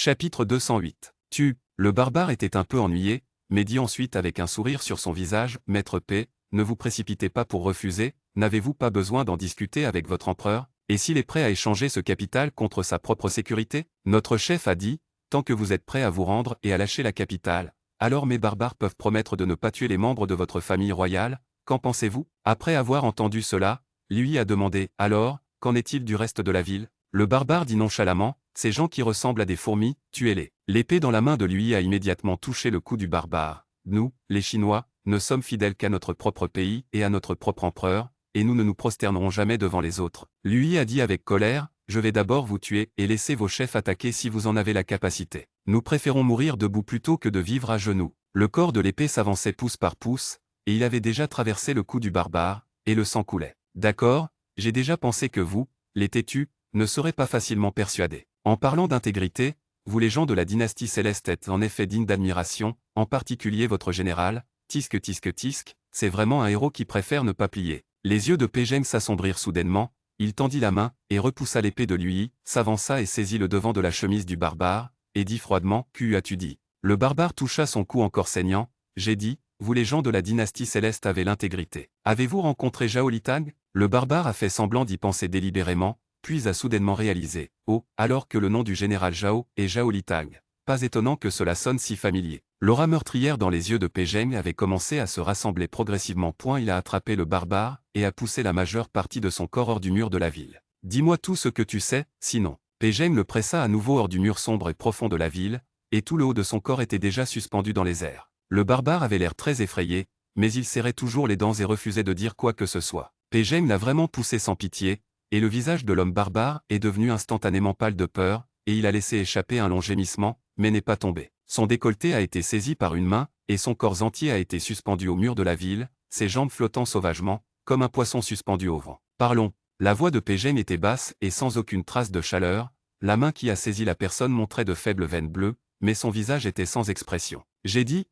Chapitre 208. Le barbare était un peu ennuyé, mais dit ensuite avec un sourire sur son visage, Maître P, ne vous précipitez pas pour refuser, n'avez-vous pas besoin d'en discuter avec votre empereur, et s'il est prêt à échanger ce capital contre sa propre sécurité? Notre chef a dit, tant que vous êtes prêt à vous rendre et à lâcher la capitale, alors mes barbares peuvent promettre de ne pas tuer les membres de votre famille royale, qu'en pensez-vous? Après avoir entendu cela, lui a demandé, alors, qu'en est-il du reste de la ville? Le barbare dit nonchalamment, ces gens qui ressemblent à des fourmis, tuez-les. L'épée dans la main de lui a immédiatement touché le cou du barbare. Nous, les Chinois, ne sommes fidèles qu'à notre propre pays et à notre propre empereur, et nous ne nous prosternerons jamais devant les autres. Lui a dit avec colère, je vais d'abord vous tuer et laisser vos chefs attaquer si vous en avez la capacité. Nous préférons mourir debout plutôt que de vivre à genoux. Le corps de l'épée s'avançait pouce par pouce, et il avait déjà traversé le cou du barbare, et le sang coulait. D'accord, j'ai déjà pensé que vous, les têtus, ne serez pas facilement persuadés. En parlant d'intégrité, vous les gens de la dynastie céleste êtes en effet dignes d'admiration, en particulier votre général, Tisk, c'est vraiment un héros qui préfère ne pas plier. Les yeux de Pégeng s'assombrirent soudainement, il tendit la main, et repoussa l'épée de lui, s'avança et saisit le devant de la chemise du barbare, et dit froidement, que as-tu dit? Le barbare toucha son cou encore saignant, j'ai dit, vous les gens de la dynastie céleste avez l'intégrité. Avez-vous rencontré Zhao Litang? Le barbare a fait semblant d'y penser délibérément, puis a soudainement réalisé, oh, alors que le nom du général Zhao est Zhao Litang. Pas étonnant que cela sonne si familier. L'aura meurtrière dans les yeux de Pégeng avait commencé à se rassembler progressivement. Il a attrapé le barbare, et a poussé la majeure partie de son corps hors du mur de la ville. Dis-moi tout ce que tu sais, sinon. Pégeng le pressa à nouveau hors du mur sombre et profond de la ville, et tout le haut de son corps était déjà suspendu dans les airs. Le barbare avait l'air très effrayé, mais il serrait toujours les dents et refusait de dire quoi que ce soit. Pégeng l'a vraiment poussé sans pitié, et le visage de l'homme barbare est devenu instantanément pâle de peur, et il a laissé échapper un long gémissement, mais n'est pas tombé. Son décolleté a été saisi par une main, et son corps entier a été suspendu au mur de la ville, ses jambes flottant sauvagement, comme un poisson suspendu au vent. Parlons. La voix de Pégeng était basse et sans aucune trace de chaleur, la main qui a saisi la personne montrait de faibles veines bleues, mais son visage était sans expression. J'ai dit,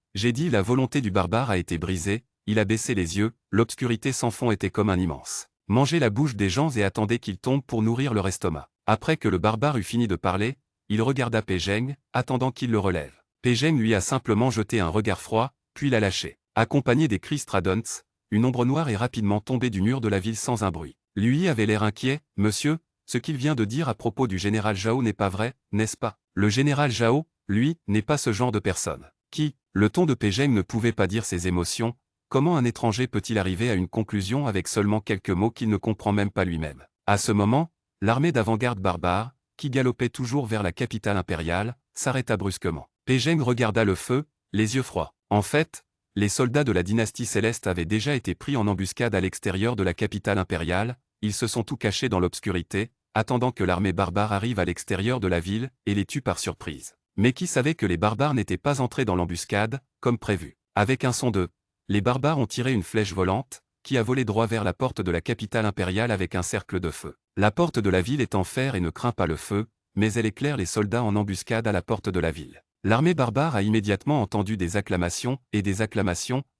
la volonté du barbare a été brisée, il a baissé les yeux, l'obscurité sans fond était comme un immense. Mangez la bouche des gens et attendez qu'ils tombent pour nourrir leur estomac. Après que le barbare eut fini de parler, il regarda Pégeng, attendant qu'il le relève. Pégeng lui a simplement jeté un regard froid, puis l'a lâché. Accompagné des cris stridents, une ombre noire est rapidement tombée du mur de la ville sans un bruit. Lui avait l'air inquiet, monsieur, ce qu'il vient de dire à propos du général Zhao n'est pas vrai, n'est-ce pas? Le général Zhao, lui, n'est pas ce genre de personne. Qui? Le ton de Pégeng ne pouvait pas dire ses émotions. Comment un étranger peut-il arriver à une conclusion avec seulement quelques mots qu'il ne comprend même pas lui-même? À ce moment, l'armée d'avant-garde barbare, qui galopait toujours vers la capitale impériale, s'arrêta brusquement. Pégeng regarda le feu, les yeux froids. En fait, les soldats de la dynastie céleste avaient déjà été pris en embuscade à l'extérieur de la capitale impériale, ils se sont tout cachés dans l'obscurité, attendant que l'armée barbare arrive à l'extérieur de la ville et les tue par surprise. Mais qui savait que les barbares n'étaient pas entrés dans l'embuscade, comme prévu? Avec un son de les barbares ont tiré une flèche volante, qui a volé droit vers la porte de la capitale impériale avec un cercle de feu. La porte de la ville est en fer et ne craint pas le feu, mais elle éclaire les soldats en embuscade à la porte de la ville. L'armée barbare a immédiatement entendu des acclamations,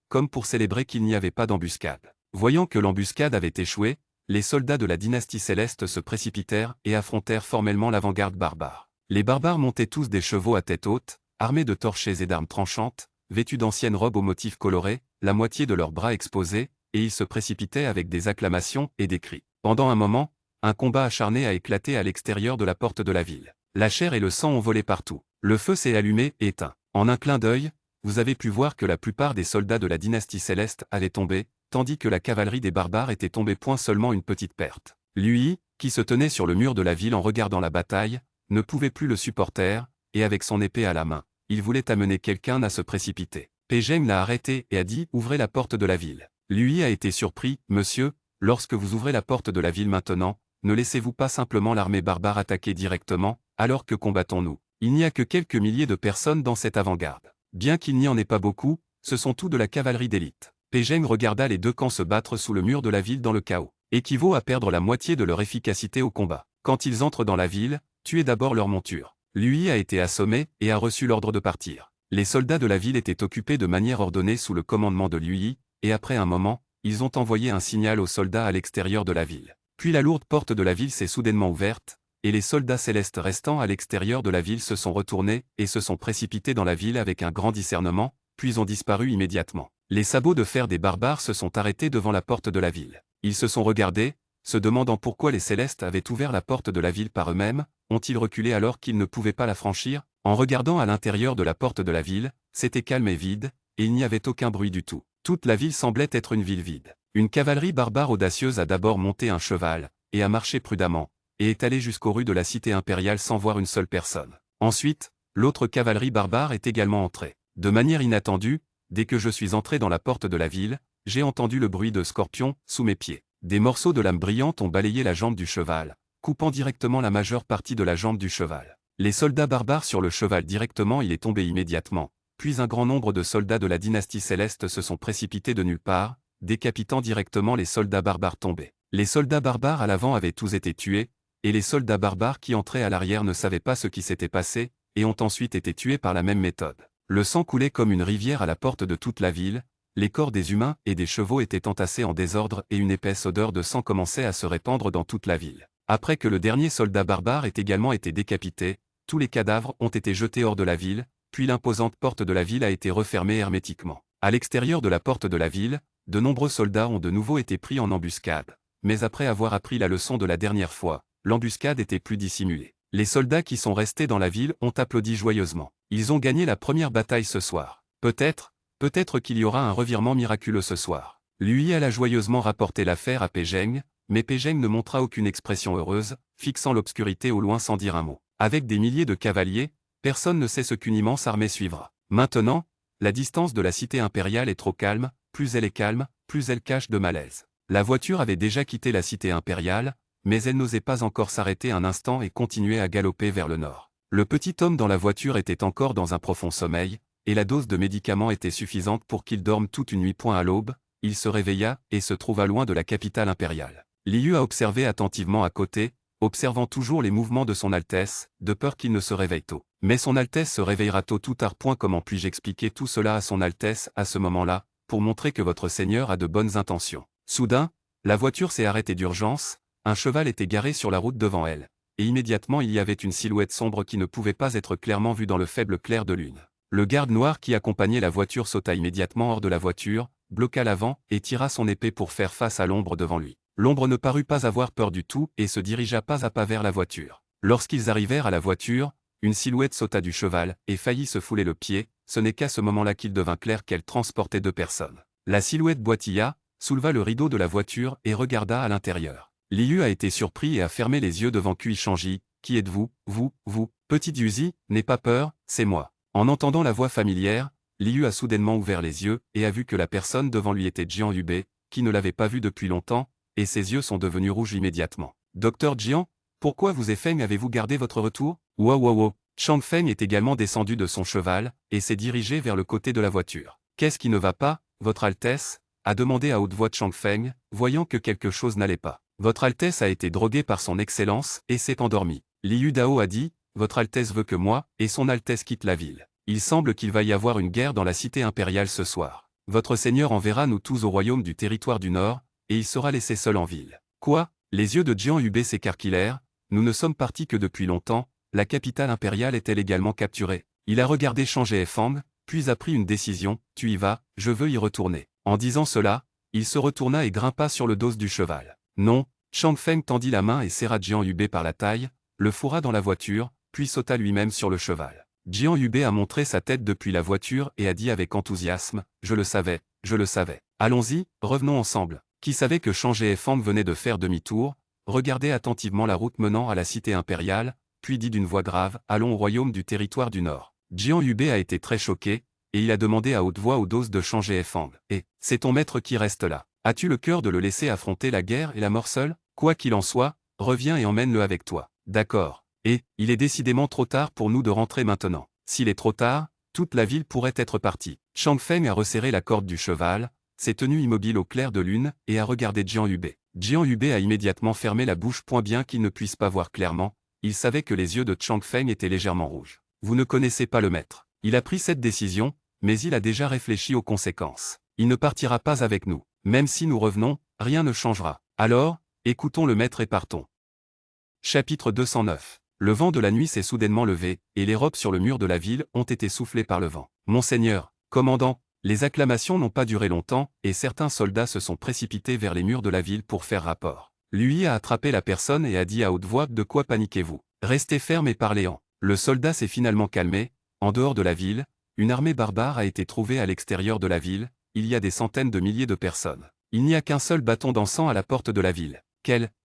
comme pour célébrer qu'il n'y avait pas d'embuscade. Voyant que l'embuscade avait échoué, les soldats de la dynastie céleste se précipitèrent et affrontèrent formellement l'avant-garde barbare. Les barbares montaient tous des chevaux à tête haute, armés de torchets et d'armes tranchantes, vêtus d'anciennes robes aux motifs colorés, la moitié de leurs bras exposés, et ils se précipitaient avec des acclamations et des cris. Pendant un moment, un combat acharné a éclaté à l'extérieur de la porte de la ville. La chair et le sang ont volé partout. Le feu s'est allumé et éteint. En un clin d'œil, vous avez pu voir que la plupart des soldats de la dynastie céleste allaient tomber, tandis que la cavalerie des barbares était tombée. Seulement une petite perte. Lui, qui se tenait sur le mur de la ville en regardant la bataille, ne pouvait plus le supporter, et avec son épée à la main, il voulait amener quelqu'un à se précipiter. Pégeng l'a arrêté et a dit « Ouvrez la porte de la ville ». Lui a été surpris « Monsieur, lorsque vous ouvrez la porte de la ville maintenant, ne laissez-vous pas simplement l'armée barbare attaquer directement, alors que combattons-nous? Il n'y a que quelques milliers de personnes dans cette avant-garde. Bien qu'il n'y en ait pas beaucoup, ce sont tous de la cavalerie d'élite. » Pégeng regarda les deux camps se battre sous le mur de la ville dans le chaos. Équivaut à perdre la moitié de leur efficacité au combat. Quand ils entrent dans la ville, tuez d'abord leur monture. Lui a été assommé et a reçu l'ordre de partir. Les soldats de la ville étaient occupés de manière ordonnée sous le commandement de lui, et après un moment, ils ont envoyé un signal aux soldats à l'extérieur de la ville. Puis la lourde porte de la ville s'est soudainement ouverte, et les soldats célestes restant à l'extérieur de la ville se sont retournés et se sont précipités dans la ville avec un grand discernement, puis ont disparu immédiatement. Les sabots de fer des barbares se sont arrêtés devant la porte de la ville. Ils se sont regardés, se demandant pourquoi les célestes avaient ouvert la porte de la ville par eux-mêmes, ont-ils reculé alors qu'ils ne pouvaient pas la franchir? En regardant à l'intérieur de la porte de la ville, c'était calme et vide, et il n'y avait aucun bruit du tout. Toute la ville semblait être une ville vide. Une cavalerie barbare audacieuse a d'abord monté un cheval, et a marché prudemment, et est allée jusqu'aux rues de la cité impériale sans voir une seule personne. Ensuite, l'autre cavalerie barbare est également entrée. De manière inattendue, dès que je suis entré dans la porte de la ville, j'ai entendu le bruit de scorpions sous mes pieds. Des morceaux de lame brillante ont balayé la jambe du cheval, coupant directement la majeure partie de la jambe du cheval. Les soldats barbares sur le cheval directement il est tombé immédiatement, puis un grand nombre de soldats de la dynastie céleste se sont précipités de nulle part, décapitant directement les soldats barbares tombés. Les soldats barbares à l'avant avaient tous été tués, et les soldats barbares qui entraient à l'arrière ne savaient pas ce qui s'était passé, et ont ensuite été tués par la même méthode. Le sang coulait comme une rivière à la porte de toute la ville, les corps des humains et des chevaux étaient entassés en désordre et une épaisse odeur de sang commençait à se répandre dans toute la ville. Après que le dernier soldat barbare ait également été décapité, tous les cadavres ont été jetés hors de la ville, puis l'imposante porte de la ville a été refermée hermétiquement. À l'extérieur de la porte de la ville, de nombreux soldats ont de nouveau été pris en embuscade. Mais après avoir appris la leçon de la dernière fois, l'embuscade était plus dissimulée. Les soldats qui sont restés dans la ville ont applaudi joyeusement. Ils ont gagné la première bataille ce soir. Peut-être qu'il y aura un revirement miraculeux ce soir. Lui alla joyeusement rapporter l'affaire à Pejeng, mais Pejeng ne montra aucune expression heureuse, fixant l'obscurité au loin sans dire un mot. Avec des milliers de cavaliers, personne ne sait ce qu'une immense armée suivra. Maintenant, la distance de la cité impériale est trop calme, plus elle est calme, plus elle cache de malaise. La voiture avait déjà quitté la cité impériale, mais elle n'osait pas encore s'arrêter un instant et continuait à galoper vers le nord. Le petit homme dans la voiture était encore dans un profond sommeil, et la dose de médicaments était suffisante pour qu'il dorme toute une nuit. À l'aube, il se réveilla et se trouva loin de la capitale impériale. Liu a observé attentivement à côté, observant toujours les mouvements de son Altesse, de peur qu'il ne se réveille tôt. Mais son Altesse se réveillera tôt ou tard. Comment puis-je expliquer tout cela à son Altesse à ce moment-là, pour montrer que votre Seigneur a de bonnes intentions? Soudain, la voiture s'est arrêtée d'urgence, un cheval était garé sur la route devant elle, et immédiatement il y avait une silhouette sombre qui ne pouvait pas être clairement vue dans le faible clair de lune. Le garde noir qui accompagnait la voiture sauta immédiatement hors de la voiture, bloqua l'avant et tira son épée pour faire face à l'ombre devant lui. L'ombre ne parut pas avoir peur du tout et se dirigea pas à pas vers la voiture. Lorsqu'ils arrivèrent à la voiture, une silhouette sauta du cheval et faillit se fouler le pied, ce n'est qu'à ce moment-là qu'il devint clair qu'elle transportait 2 personnes. La silhouette boitilla, souleva le rideau de la voiture et regarda à l'intérieur. Liu a été surpris et a fermé les yeux devant Kui Shanji. Qui êtes-vous, vous, petite Yuzi? N'aie pas peur, c'est moi. En entendant la voix familière, Liu a soudainement ouvert les yeux et a vu que la personne devant lui était Jian Yubei, qui ne l'avait pas vu depuis longtemps, et ses yeux sont devenus rouges immédiatement. Docteur Jian, pourquoi vous et Feng avez-vous gardé votre retour? Wow. Chang Feng est également descendu de son cheval et s'est dirigé vers le côté de la voiture. Qu'est-ce qui ne va pas, Votre Altesse? A demandé à haute voix Chang Feng, voyant que quelque chose n'allait pas. Votre Altesse a été droguée par son Excellence et s'est endormie. Liu Dao a dit, Votre Altesse veut que moi et son Altesse quittent la ville. Il semble qu'il va y avoir une guerre dans la cité impériale ce soir. Votre Seigneur enverra nous tous au royaume du territoire du Nord, et il sera laissé seul en ville. Quoi? Les yeux de Jian Yubei s'écarquillèrent. Nous ne sommes partis que depuis longtemps, la capitale impériale est-elle également capturée? Il a regardé Chang Feng, puis a pris une décision, tu y vas, je veux y retourner. En disant cela, il se retourna et grimpa sur le dos du cheval. Non, Chang Feng tendit la main et serra Jian Yubei par la taille, le fourra dans la voiture, puis sauta lui-même sur le cheval. Jian Yubei a montré sa tête depuis la voiture et a dit avec enthousiasme, je le savais. Allons-y, revenons ensemble. Qui savait que Chang Feng venait de faire demi-tour, regardait attentivement la route menant à la cité impériale, puis dit d'une voix grave, allons au royaume du territoire du Nord. Jian Yubei a été très choqué, et il a demandé à haute voix au dos de Chang Feng. C'est ton maître qui reste là. As-tu le cœur de le laisser affronter la guerre et la mort seul? Quoi qu'il en soit, reviens et emmène-le avec toi. D'accord. Il est décidément trop tard pour nous de rentrer maintenant. S'il est trop tard, toute la ville pourrait être partie. Chang Feng a resserré la corde du cheval, s'est tenu immobile au clair de lune et a regardé Jian Yubei. Jian Yubei a immédiatement fermé la bouche bien qu'il ne puisse pas voir clairement, il savait que les yeux de Chang Feng étaient légèrement rouges. Vous ne connaissez pas le maître. Il a pris cette décision, mais il a déjà réfléchi aux conséquences. Il ne partira pas avec nous. Même si nous revenons, rien ne changera. Alors, écoutons le maître et partons. Chapitre 209. Le vent de la nuit s'est soudainement levé, et les robes sur le mur de la ville ont été soufflées par le vent. Monseigneur, commandant, les acclamations n'ont pas duré longtemps, et certains soldats se sont précipités vers les murs de la ville pour faire rapport. Lui a attrapé la personne et a dit à haute voix: de quoi paniquez-vous? Restez ferme et parlez-en. Le soldat s'est finalement calmé. En dehors de la ville, une armée barbare a été trouvée à l'extérieur de la ville. Il y a des centaines de milliers de personnes. Il n'y a qu'un seul bâton d'encens à la porte de la ville.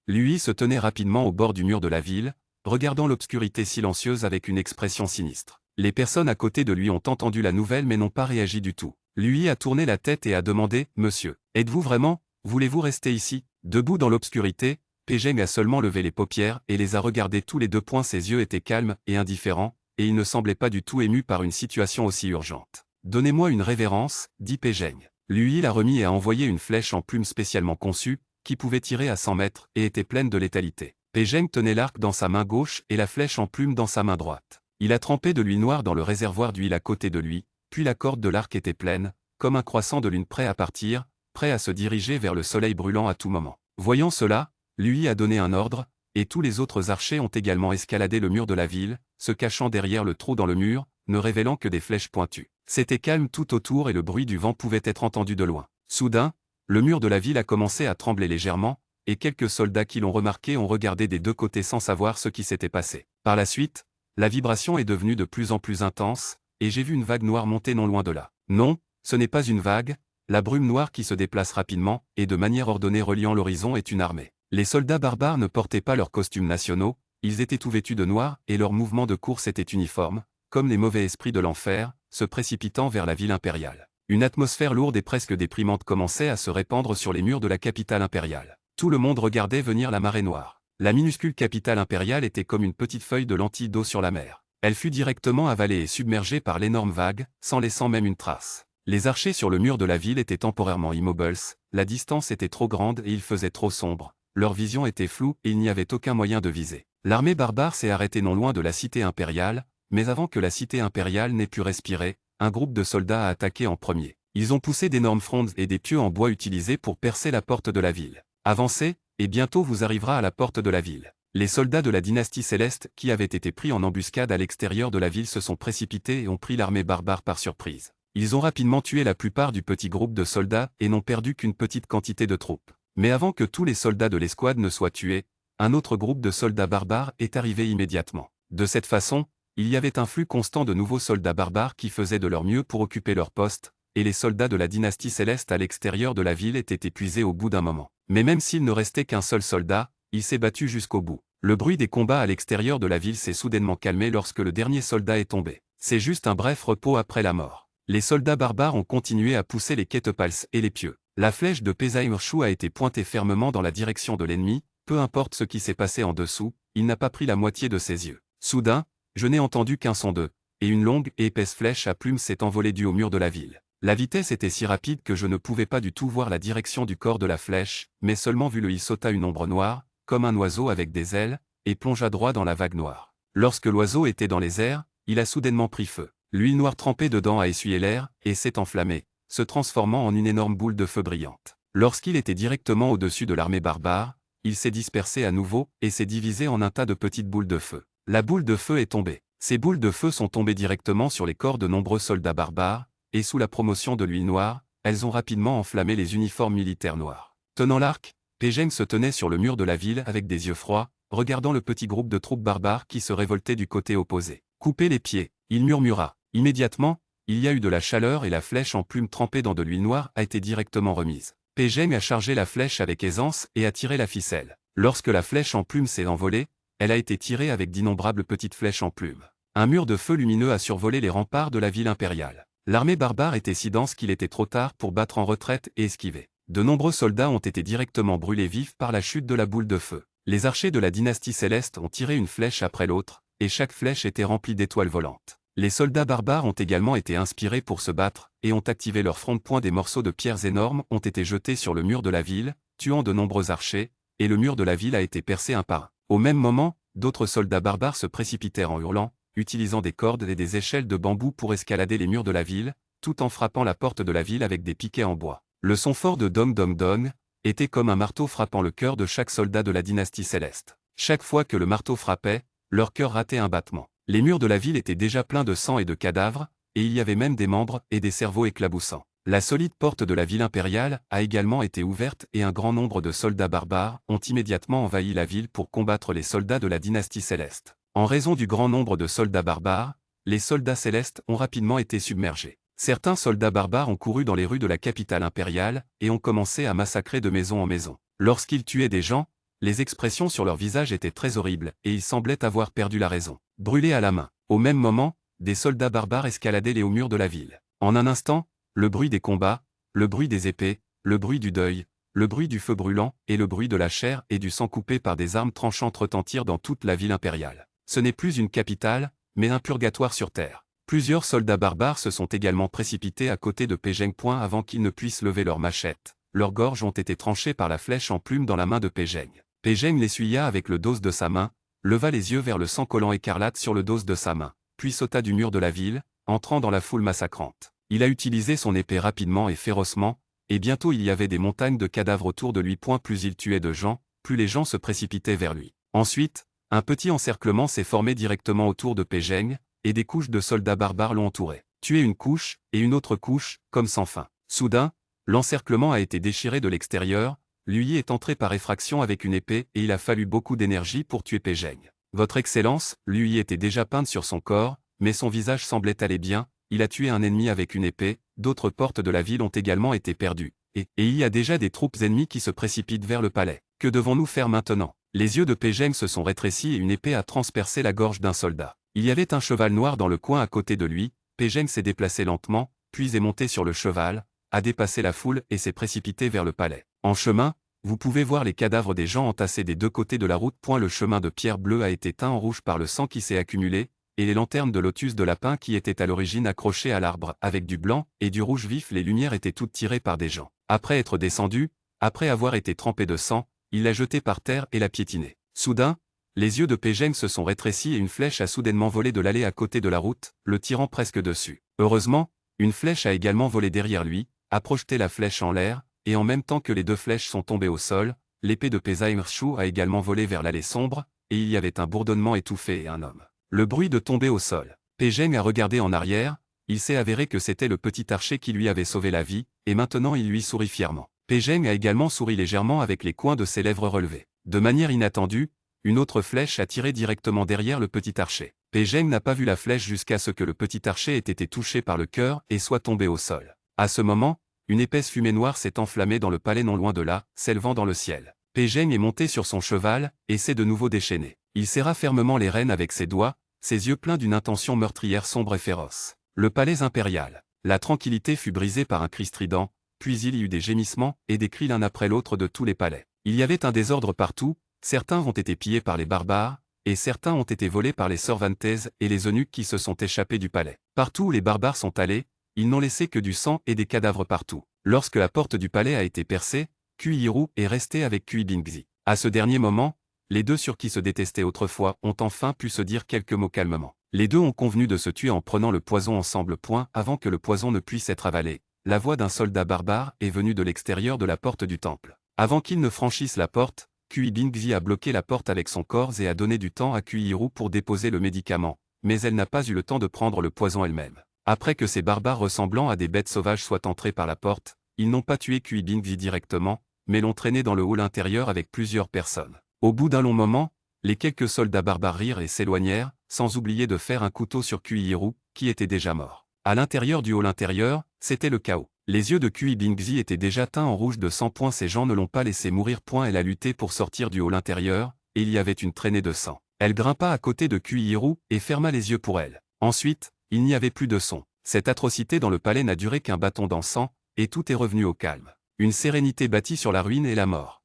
Lui se tenait rapidement au bord du mur de la ville, regardant l'obscurité silencieuse avec une expression sinistre. Les personnes à côté de lui ont entendu la nouvelle mais n'ont pas réagi du tout. Lui a tourné la tête et a demandé: Monsieur, êtes-vous vraiment? Voulez-vous rester ici? Debout dans l'obscurité, Pejeng a seulement levé les paupières et les a regardées tous les deux points. Ses yeux étaient calmes et indifférents, et il ne semblait pas du tout ému par une situation aussi urgente. Donnez-moi une révérence, dit Pejeng. Lui l'a remis et a envoyé une flèche en plume spécialement conçue, qui pouvait tirer à 100 mètres et était pleine de létalité. Pejeng tenait l'arc dans sa main gauche et la flèche en plume dans sa main droite. Il a trempé de l'huile noire dans le réservoir d'huile à côté de lui, puis la corde de l'arc était pleine, comme un croissant de lune prêt à partir, prêt à se diriger vers le soleil brûlant à tout moment. Voyant cela, lui a donné un ordre, et tous les autres archers ont également escaladé le mur de la ville, se cachant derrière le trou dans le mur, ne révélant que des flèches pointues. C'était calme tout autour et le bruit du vent pouvait être entendu de loin. Soudain, le mur de la ville a commencé à trembler légèrement, et quelques soldats qui l'ont remarqué ont regardé des deux côtés sans savoir ce qui s'était passé. Par la suite, la vibration est devenue de plus en plus intense, et j'ai vu une vague noire monter non loin de là. Non, ce n'est pas une vague, la brume noire qui se déplace rapidement, et de manière ordonnée reliant l'horizon est une armée. Les soldats barbares ne portaient pas leurs costumes nationaux, ils étaient tout vêtus de noir, et leur mouvement de course était uniforme, comme les mauvais esprits de l'enfer, se précipitant vers la ville impériale. Une atmosphère lourde et presque déprimante commençait à se répandre sur les murs de la capitale impériale. Tout le monde regardait venir la marée noire. La minuscule capitale impériale était comme une petite feuille de lentille d'eau sur la mer. Elle fut directement avalée et submergée par l'énorme vague, sans laissant même une trace. Les archers sur le mur de la ville étaient temporairement immobiles, la distance était trop grande et il faisait trop sombre. Leur vision était floue et il n'y avait aucun moyen de viser. L'armée barbare s'est arrêtée non loin de la cité impériale, mais avant que la cité impériale n'ait pu respirer, un groupe de soldats a attaqué en premier. Ils ont poussé d'énormes frondes et des pieux en bois utilisés pour percer la porte de la ville. Avancez, et bientôt vous arrivera à la porte de la ville. Les soldats de la dynastie céleste qui avaient été pris en embuscade à l'extérieur de la ville se sont précipités et ont pris l'armée barbare par surprise. Ils ont rapidement tué la plupart du petit groupe de soldats et n'ont perdu qu'une petite quantité de troupes. Mais avant que tous les soldats de l'escouade ne soient tués, un autre groupe de soldats barbares est arrivé immédiatement. De cette façon, il y avait un flux constant de nouveaux soldats barbares qui faisaient de leur mieux pour occuper leur poste, et les soldats de la dynastie céleste à l'extérieur de la ville étaient épuisés au bout d'un moment. Mais même s'il ne restait qu'un seul soldat, il s'est battu jusqu'au bout. Le bruit des combats à l'extérieur de la ville s'est soudainement calmé lorsque le dernier soldat est tombé. C'est juste un bref repos après la mort. Les soldats barbares ont continué à pousser les ketepals et les pieux. La flèche de Pesaimershu a été pointée fermement dans la direction de l'ennemi, peu importe ce qui s'est passé en dessous, il n'a pas pris la moitié de ses yeux. Soudain, je n'ai entendu qu'un son d'eux, et une longue et épaisse flèche à plumes s'est envolée du haut mur de la ville. La vitesse était si rapide que je ne pouvais pas du tout voir la direction du corps de la flèche, mais seulement vu il sauta une ombre noire, comme un oiseau avec des ailes, et plongea droit dans la vague noire. Lorsque l'oiseau était dans les airs, il a soudainement pris feu. L'huile noire trempée dedans a essuyé l'air, et s'est enflammée, se transformant en une énorme boule de feu brillante. Lorsqu'il était directement au-dessus de l'armée barbare, il s'est dispersé à nouveau, et s'est divisé en un tas de petites boules de feu. La boule de feu est tombée. Ces boules de feu sont tombées directement sur les corps de nombreux soldats barbares, et sous la promotion de l'huile noire, elles ont rapidement enflammé les uniformes militaires noirs. Tenant l'arc, Pejeng se tenait sur le mur de la ville avec des yeux froids, regardant le petit groupe de troupes barbares qui se révoltaient du côté opposé. « Coupez les pieds !» il murmura. Immédiatement, il y a eu de la chaleur et la flèche en plume trempée dans de l'huile noire a été directement remise. Pejeng a chargé la flèche avec aisance et a tiré la ficelle. Lorsque la flèche en plume s'est envolée, elle a été tirée avec d'innombrables petites flèches en plume. Un mur de feu lumineux a survolé les remparts de la ville impériale. L'armée barbare était si dense qu'il était trop tard pour battre en retraite et esquiver. De nombreux soldats ont été directement brûlés vifs par la chute de la boule de feu. Les archers de la dynastie céleste ont tiré une flèche après l'autre, et chaque flèche était remplie d'étoiles volantes. Les soldats barbares ont également été inspirés pour se battre, et ont activé leur front de poing. Des morceaux de pierres énormes ont été jetés sur le mur de la ville, tuant de nombreux archers, et le mur de la ville a été percé un par un. Au même moment, d'autres soldats barbares se précipitèrent en hurlant, utilisant des cordes et des échelles de bambou pour escalader les murs de la ville, tout en frappant la porte de la ville avec des piquets en bois. Le son fort de dong dong dong était comme un marteau frappant le cœur de chaque soldat de la dynastie céleste. Chaque fois que le marteau frappait, leur cœur ratait un battement. Les murs de la ville étaient déjà pleins de sang et de cadavres, et il y avait même des membres et des cerveaux éclaboussants. La solide porte de la ville impériale a également été ouverte et un grand nombre de soldats barbares ont immédiatement envahi la ville pour combattre les soldats de la dynastie céleste. En raison du grand nombre de soldats barbares, les soldats célestes ont rapidement été submergés. Certains soldats barbares ont couru dans les rues de la capitale impériale et ont commencé à massacrer de maison en maison. Lorsqu'ils tuaient des gens, les expressions sur leur visage étaient très horribles et ils semblaient avoir perdu la raison. Brûlés à la main. Au même moment, des soldats barbares escaladaient les hauts murs de la ville. En un instant, le bruit des combats, le bruit des épées, le bruit du deuil, le bruit du feu brûlant et le bruit de la chair et du sang coupé par des armes tranchantes retentirent dans toute la ville impériale. Ce n'est plus une capitale, mais un purgatoire sur terre. Plusieurs soldats barbares se sont également précipités à côté de Pei-Jeng avant qu'ils ne puissent lever leurs machettes. Leurs gorges ont été tranchées par la flèche en plume dans la main de Pei-Jeng. Pei-Jeng l'essuya avec le dos de sa main, leva les yeux vers le sang collant écarlate sur le dos de sa main, puis sauta du mur de la ville, entrant dans la foule massacrante. Il a utilisé son épée rapidement et férocement, et bientôt il y avait des montagnes de cadavres autour de lui. Plus il tuait de gens, plus les gens se précipitaient vers lui. Ensuite, un petit encerclement s'est formé directement autour de Pei-Jeng, et des couches de soldats barbares l'ont entouré. Tué une couche, et une autre couche, comme sans fin. Soudain, l'encerclement a été déchiré de l'extérieur, lui est entré par effraction avec une épée et il a fallu beaucoup d'énergie pour tuer Pei-Jeng. Votre Excellence, lui était déjà peinte sur son corps, mais son visage semblait aller bien, il a tué un ennemi avec une épée, d'autres portes de la ville ont également été perdues. Et il y a déjà des troupes ennemies qui se précipitent vers le palais. Que devons-nous faire maintenant? Les yeux de Pei-Jeng se sont rétrécis et une épée a transpercé la gorge d'un soldat. Il y avait un cheval noir dans le coin à côté de lui, Pei-Jeng s'est déplacé lentement, puis est monté sur le cheval, a dépassé la foule et s'est précipité vers le palais. En chemin, vous pouvez voir les cadavres des gens entassés des deux côtés de la route. Le chemin de pierre bleue a été teint en rouge par le sang qui s'est accumulé, et les lanternes de lotus de lapin qui étaient à l'origine accrochées à l'arbre avec du blanc et du rouge vif, les lumières étaient toutes tirées par des gens. Après être descendu, après avoir été trempé de sang, il l'a jeté par terre et l'a piétiné. Soudain, les yeux de Pei-Jeng se sont rétrécis et une flèche a soudainement volé de l'allée à côté de la route, le tirant presque dessus. Heureusement, une flèche a également volé derrière lui, a projeté la flèche en l'air, et en même temps que les deux flèches sont tombées au sol, l'épée de Pei-Zai-Mershu a également volé vers l'allée sombre, et il y avait un bourdonnement étouffé et un homme. Le bruit de tomber au sol. Pei-Jeng a regardé en arrière, il s'est avéré que c'était le petit archer qui lui avait sauvé la vie, et maintenant il lui sourit fièrement. Pei-Jeng a également souri légèrement avec les coins de ses lèvres relevés. De manière inattendue, une autre flèche a tiré directement derrière le petit archer. Pei-Jeng n'a pas vu la flèche jusqu'à ce que le petit archer ait été touché par le cœur et soit tombé au sol. À ce moment, une épaisse fumée noire s'est enflammée dans le palais non loin de là, s'élevant dans le ciel. Pei-Jeng est monté sur son cheval, et s'est de nouveau déchaîné. Il serra fermement les rênes avec ses doigts, ses yeux pleins d'une intention meurtrière sombre et féroce. Le palais impérial. La tranquillité fut brisée par un cri strident, puis il y eut des gémissements et des cris l'un après l'autre de tous les palais. Il y avait un désordre partout, certains ont été pillés par les barbares, et certains ont été volés par les Cervantes et les eunuques qui se sont échappés du palais. Partout où les barbares sont allés, ils n'ont laissé que du sang et des cadavres partout. Lorsque la porte du palais a été percée, Kuihiru est resté avec Kui Bingzi. À ce dernier moment, les deux sur qui se détestaient autrefois ont enfin pu se dire quelques mots calmement. Les deux ont convenu de se tuer en prenant le poison ensemble. Avant que le poison ne puisse être avalé, la voix d'un soldat barbare est venue de l'extérieur de la porte du temple. Avant qu'il ne franchisse la porte, Kui Bingzi a bloqué la porte avec son corps et a donné du temps à Kuihiru pour déposer le médicament, mais elle n'a pas eu le temps de prendre le poison elle-même. Après que ces barbares ressemblant à des bêtes sauvages soient entrés par la porte, ils n'ont pas tué Kui Bingzi directement, mais l'ont traîné dans le hall intérieur avec plusieurs personnes. Au bout d'un long moment, les quelques soldats barbares rirent et s'éloignèrent, sans oublier de faire un couteau sur Kuihiru, qui était déjà mort. À l'intérieur du hall intérieur, c'était le chaos. Les yeux de Kui Bingzi étaient déjà teints en rouge de sang. Ces gens ne l'ont pas laissé mourir. Elle a lutté pour sortir du hall intérieur, et il y avait une traînée de sang. Elle grimpa à côté de Kuihiru et ferma les yeux pour elle. Ensuite, il n'y avait plus de son. Cette atrocité dans le palais n'a duré qu'un bâton d'encens, et tout est revenu au calme. Une sérénité bâtie sur la ruine et la mort.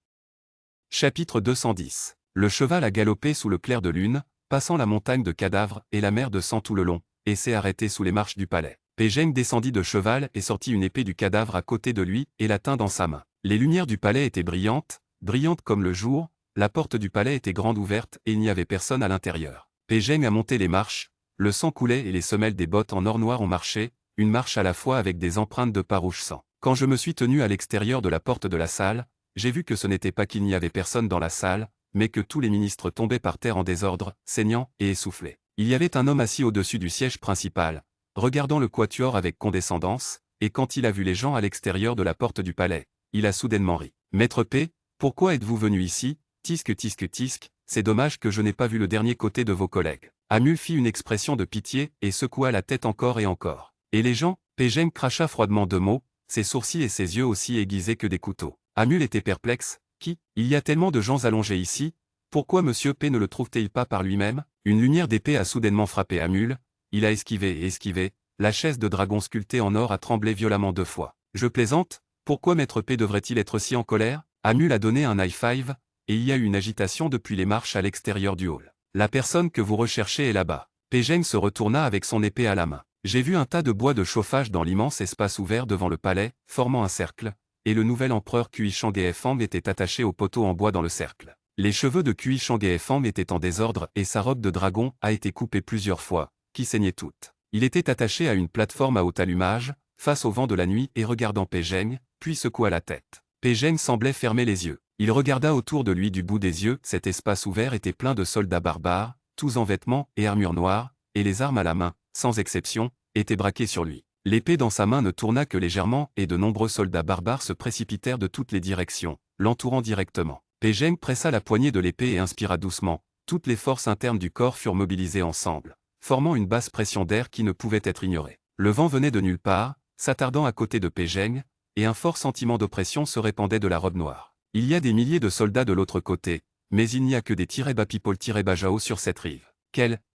Chapitre 210. Le cheval a galopé sous le clair de lune, passant la montagne de cadavres et la mer de sang tout le long, et s'est arrêté sous les marches du palais. Pei-Jeng descendit de cheval et sortit une épée du cadavre à côté de lui et la tint dans sa main. Les lumières du palais étaient brillantes comme le jour, la porte du palais était grande ouverte et il n'y avait personne à l'intérieur. Pei-Jeng a monté les marches, le sang coulait et les semelles des bottes en or noir ont marché, une marche à la fois avec des empreintes de pas rouge sang. Quand je me suis tenu à l'extérieur de la porte de la salle, j'ai vu que ce n'était pas qu'il n'y avait personne dans la salle, mais que tous les ministres tombaient par terre en désordre, saignants et essoufflés. Il y avait un homme assis au-dessus du siège principal, regardant le quatuor avec condescendance, et quand il a vu les gens à l'extérieur de la porte du palais, il a soudainement ri. « Maître P, pourquoi êtes-vous venu ici? Tisque tisque tisque, c'est dommage que je n'ai pas vu le dernier côté de vos collègues. » Amul fit une expression de pitié et secoua la tête encore et encore. « Et les gens ?» Pejeng cracha froidement 2 mots, ses sourcils et ses yeux aussi aiguisés que des couteaux. Amul était perplexe. « Qui? Il y a tellement de gens allongés ici, pourquoi Monsieur P ne le trouve-t-il pas par lui-même ?» Une lumière d'épée a soudainement frappé Amul, il a esquivé et esquivé, la chaise de dragon sculptée en or a tremblé violemment 2 fois. « Je plaisante, pourquoi Maître P devrait-il être si en colère ?» Amul a donné un high five, et il y a eu une agitation depuis les marches à l'extérieur du hall. « La personne que vous recherchez est là-bas. » Pejeng se retourna avec son épée à la main. « J'ai vu un tas de bois de chauffage dans l'immense espace ouvert devant le palais, formant un cercle, et le nouvel empereur Kui Chang'e-Fang était attaché au poteau en bois dans le cercle. Les cheveux de Kui Chang'e-Fang étaient en désordre et sa robe de dragon a été coupée plusieurs fois, qui saignait toute. Il était attaché à une plateforme à haut allumage, face au vent de la nuit et regardant Pejeng, puis secoua la tête. Pejeng semblait fermer les yeux. Il regarda autour de lui du bout des yeux, cet espace ouvert était plein de soldats barbares, tous en vêtements et armures noires, et les armes à la main, sans exception, étaient braquées sur lui. L'épée dans sa main ne tourna que légèrement et de nombreux soldats barbares se précipitèrent de toutes les directions, l'entourant directement. Pejeng pressa la poignée de l'épée et inspira doucement, toutes les forces internes du corps furent mobilisées ensemble, formant une basse pression d'air qui ne pouvait être ignorée. Le vent venait de nulle part, s'attardant à côté de Pejeng, et un fort sentiment d'oppression se répandait de la robe noire. Il y a des milliers de soldats de l'autre côté, mais il n'y a que des -people-bajao sur cette rive.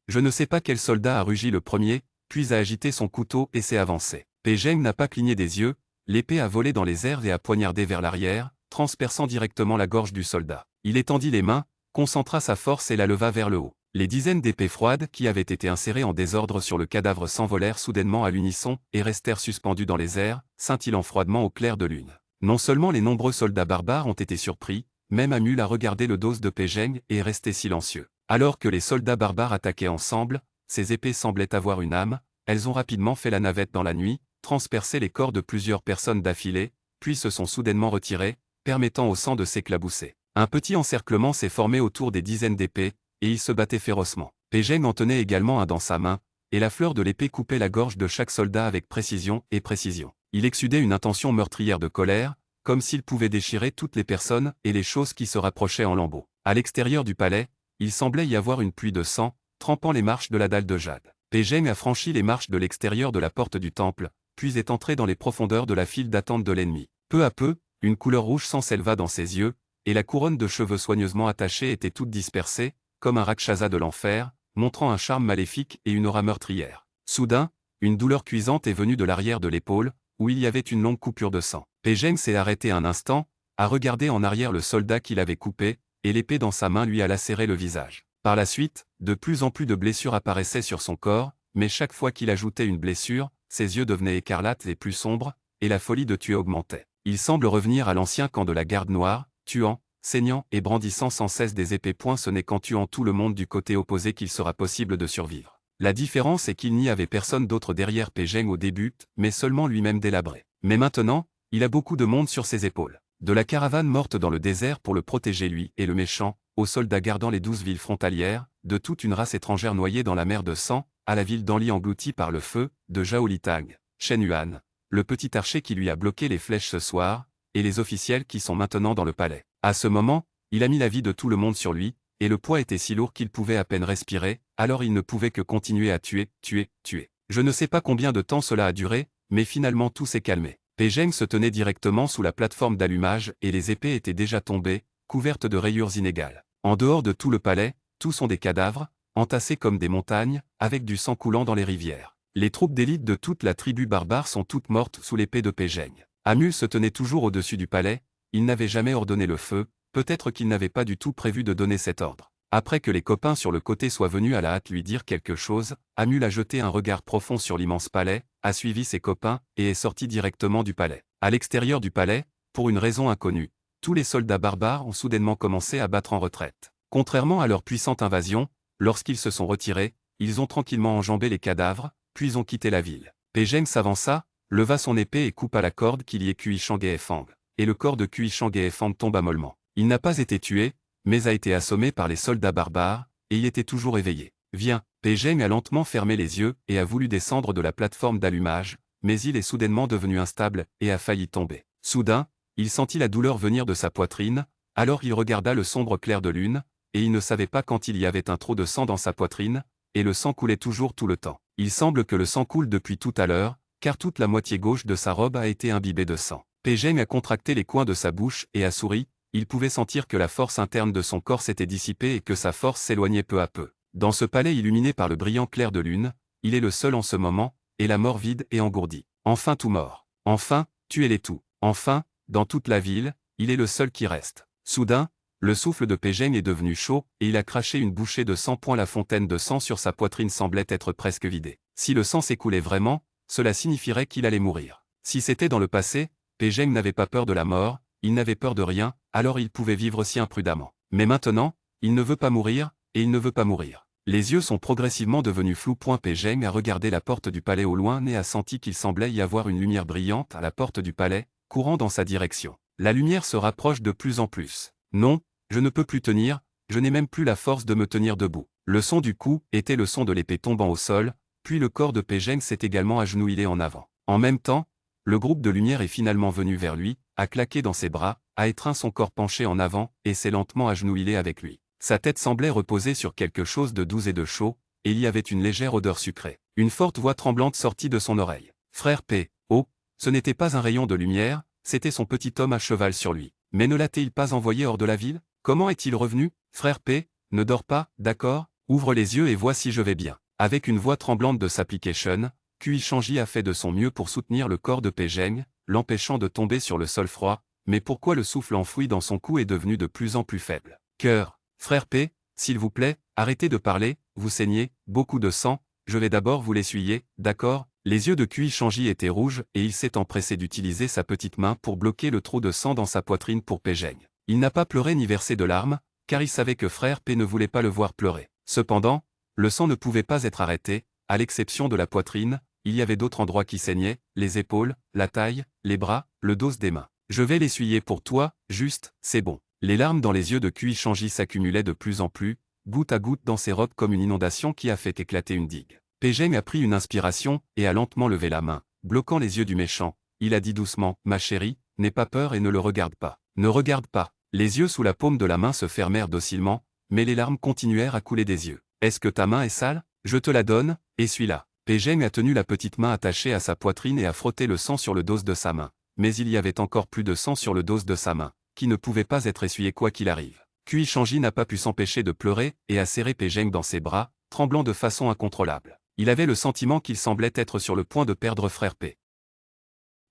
Je ne sais pas quel soldat a rugi le premier, puis a agité son couteau et s'est avancé. Pejeng n'a pas cligné des yeux, l'épée a volé dans les airs et a poignardé vers l'arrière, transperçant directement la gorge du soldat. Il étendit les mains, concentra sa force et la leva vers le haut. Les dizaines d'épées froides qui avaient été insérées en désordre sur le cadavre s'envolèrent soudainement à l'unisson et restèrent suspendues dans les airs, scintillant froidement au clair de lune. Non seulement les nombreux soldats barbares ont été surpris, même Amul a regardé le dos de Pejeng et est resté silencieux. Alors que les soldats barbares attaquaient ensemble, ces épées semblaient avoir une âme, elles ont rapidement fait la navette dans la nuit, transpercé les corps de plusieurs personnes d'affilée, puis se sont soudainement retirées, permettant au sang de s'éclabousser. Un petit encerclement s'est formé autour des dizaines d'épées, et ils se battaient férocement. Pejeng en tenait également un dans sa main, et la fleur de l'épée coupait la gorge de chaque soldat avec précision et précision. Il exsudait une intention meurtrière de colère, comme s'il pouvait déchirer toutes les personnes et les choses qui se rapprochaient en lambeaux. À l'extérieur du palais, il semblait y avoir une pluie de sang, trempant les marches de la dalle de jade. Pejeng a franchi les marches de l'extérieur de la porte du temple, puis est entré dans les profondeurs de la file d'attente de l'ennemi. Peu à peu, une couleur rouge sang s'éleva dans ses yeux, et la couronne de cheveux soigneusement attachée était toute dispersée, comme un rakshasa de l'enfer, montrant un charme maléfique et une aura meurtrière. Soudain, une douleur cuisante est venue de l'arrière de l'épaule, où il y avait une longue coupure de sang. Pejeng s'est arrêté un instant, a regardé en arrière le soldat qui l'avait coupé, et l'épée dans sa main lui a lacéré le visage. Par la suite, de plus en plus de blessures apparaissaient sur son corps, mais chaque fois qu'il ajoutait une blessure, ses yeux devenaient écarlates et plus sombres, et la folie de tuer augmentait. Il semble revenir à l'ancien camp de la garde noire, tuant, saignant et brandissant sans cesse des épées. Ce n'est qu'en tuant tout le monde du côté opposé qu'il sera possible de survivre. La différence est qu'il n'y avait personne d'autre derrière Pejeng au début, mais seulement lui-même délabré. Mais maintenant, il a beaucoup de monde sur ses épaules. De la caravane morte dans le désert pour le protéger lui et le méchant, aux soldats gardant les 12 villes frontalières, de toute une race étrangère noyée dans la mer de sang, à la ville d'Anli engloutie par le feu, de Zhao-Litang, Shen Yuan, le petit archer qui lui a bloqué les flèches ce soir, et les officiels qui sont maintenant dans le palais. À ce moment, il a mis la vie de tout le monde sur lui, et le poids était si lourd qu'il pouvait à peine respirer, alors il ne pouvait que continuer à tuer, tuer, tuer. Je ne sais pas combien de temps cela a duré, mais finalement tout s'est calmé. Pejeng se tenait directement sous la plateforme d'allumage et les épées étaient déjà tombées, couvertes de rayures inégales. En dehors de tout le palais, tous sont des cadavres, entassés comme des montagnes, avec du sang coulant dans les rivières. Les troupes d'élite de toute la tribu barbare sont toutes mortes sous l'épée de Pejeng. Amul se tenait toujours au-dessus du palais, il n'avait jamais ordonné le feu, peut-être qu'il n'avait pas du tout prévu de donner cet ordre. Après que les copains sur le côté soient venus à la hâte lui dire quelque chose, Amul a jeté un regard profond sur l'immense palais, a suivi ses copains et est sorti directement du palais. À l'extérieur du palais, pour une raison inconnue, tous les soldats barbares ont soudainement commencé à battre en retraite. Contrairement à leur puissante invasion, lorsqu'ils se sont retirés, ils ont tranquillement enjambé les cadavres, puis ont quitté la ville. Pejeng s'avança, leva son épée et coupa la corde qui liait Kui Chang'e-Fang, et le corps de Kui Chang'e-Fang tomba mollement. Il n'a pas été tué, mais a été assommé par les soldats barbares, et il était toujours éveillé. Viens, Pejeng a lentement fermé les yeux et a voulu descendre de la plateforme d'allumage, mais il est soudainement devenu instable et a failli tomber. Soudain, il sentit la douleur venir de sa poitrine, alors il regarda le sombre clair de lune, et il ne savait pas quand il y avait un trop de sang dans sa poitrine, et le sang coulait toujours tout le temps. Il semble que le sang coule depuis tout à l'heure, car toute la moitié gauche de sa robe a été imbibée de sang. Pejeng a contracté les coins de sa bouche et a souri, il pouvait sentir que la force interne de son corps s'était dissipée et que sa force s'éloignait peu à peu. Dans ce palais illuminé par le brillant clair de lune, il est le seul en ce moment, et la mort vide et engourdie. Enfin tout mort. Enfin, tuez-les tous. Enfin, dans toute la ville, il est le seul qui reste. Soudain, le souffle de Pejeng est devenu chaud, et il a craché une bouchée de sang. La fontaine de sang sur sa poitrine semblait être presque vidée. Si le sang s'écoulait vraiment, cela signifierait qu'il allait mourir. Si c'était dans le passé, Pejeng n'avait pas peur de la mort, il n'avait peur de rien, alors il pouvait vivre si imprudemment. Mais maintenant, il ne veut pas mourir, et il ne veut pas mourir. Les yeux sont progressivement devenus flous. Pejeng a regardé la porte du palais au loin et a senti qu'il semblait y avoir une lumière brillante à la porte du palais, courant dans sa direction. La lumière se rapproche de plus en plus. Non, je ne peux plus tenir, je n'ai même plus la force de me tenir debout. Le son du coup était le son de l'épée tombant au sol, puis le corps de Pejeng s'est également agenouillé en avant. En même temps, le groupe de lumière est finalement venu vers lui, a claqué dans ses bras, a étreint son corps penché en avant et s'est lentement agenouillé avec lui. Sa tête semblait reposer sur quelque chose de doux et de chaud, et il y avait une légère odeur sucrée. Une forte voix tremblante sortit de son oreille. Frère P. Oh, ce n'était pas un rayon de lumière, c'était son petit homme à cheval sur lui. Mais ne l'a-t-il pas envoyé hors de la ville? Comment est-il revenu? Frère P. Ne dors pas, d'accord? Ouvre les yeux et vois si je vais bien. Avec une voix tremblante de supplication, Kui Shanji a fait de son mieux pour soutenir le corps de Pejeng, l'empêchant de tomber sur le sol froid, mais pourquoi le souffle enfoui dans son cou est devenu de plus en plus faible? Cœur, frère P, s'il vous plaît, arrêtez de parler, vous saignez, beaucoup de sang, je vais d'abord vous l'essuyer, d'accord? Les yeux de Kui Shanji étaient rouges et il s'est empressé d'utiliser sa petite main pour bloquer le trou de sang dans sa poitrine pour Pejeng. Il n'a pas pleuré ni versé de larmes, car il savait que frère P ne voulait pas le voir pleurer. Cependant, le sang ne pouvait pas être arrêté, à l'exception de la poitrine, il y avait d'autres endroits qui saignaient, les épaules, la taille, les bras, le dos des mains. Je vais l'essuyer pour toi, juste, c'est bon. Les larmes dans les yeux de Kui Shanji s'accumulaient de plus en plus, goutte à goutte dans ses robes comme une inondation qui a fait éclater une digue. Pejeng a pris une inspiration et a lentement levé la main, bloquant les yeux du méchant. Il a dit doucement, ma chérie, n'aie pas peur et ne le regarde pas. Ne regarde pas. Les yeux sous la paume de la main se fermèrent docilement, mais les larmes continuèrent à couler des yeux. Est-ce que ta main est sale? Je te la donne, essuie-la. Pejeng a tenu la petite main attachée à sa poitrine et a frotté le sang sur le dos de sa main. Mais il y avait encore plus de sang sur le dos de sa main, qui ne pouvait pas être essuyé quoi qu'il arrive. Kui Shanji n'a pas pu s'empêcher de pleurer et a serré Pejeng dans ses bras, tremblant de façon incontrôlable. Il avait le sentiment qu'il semblait être sur le point de perdre frère P.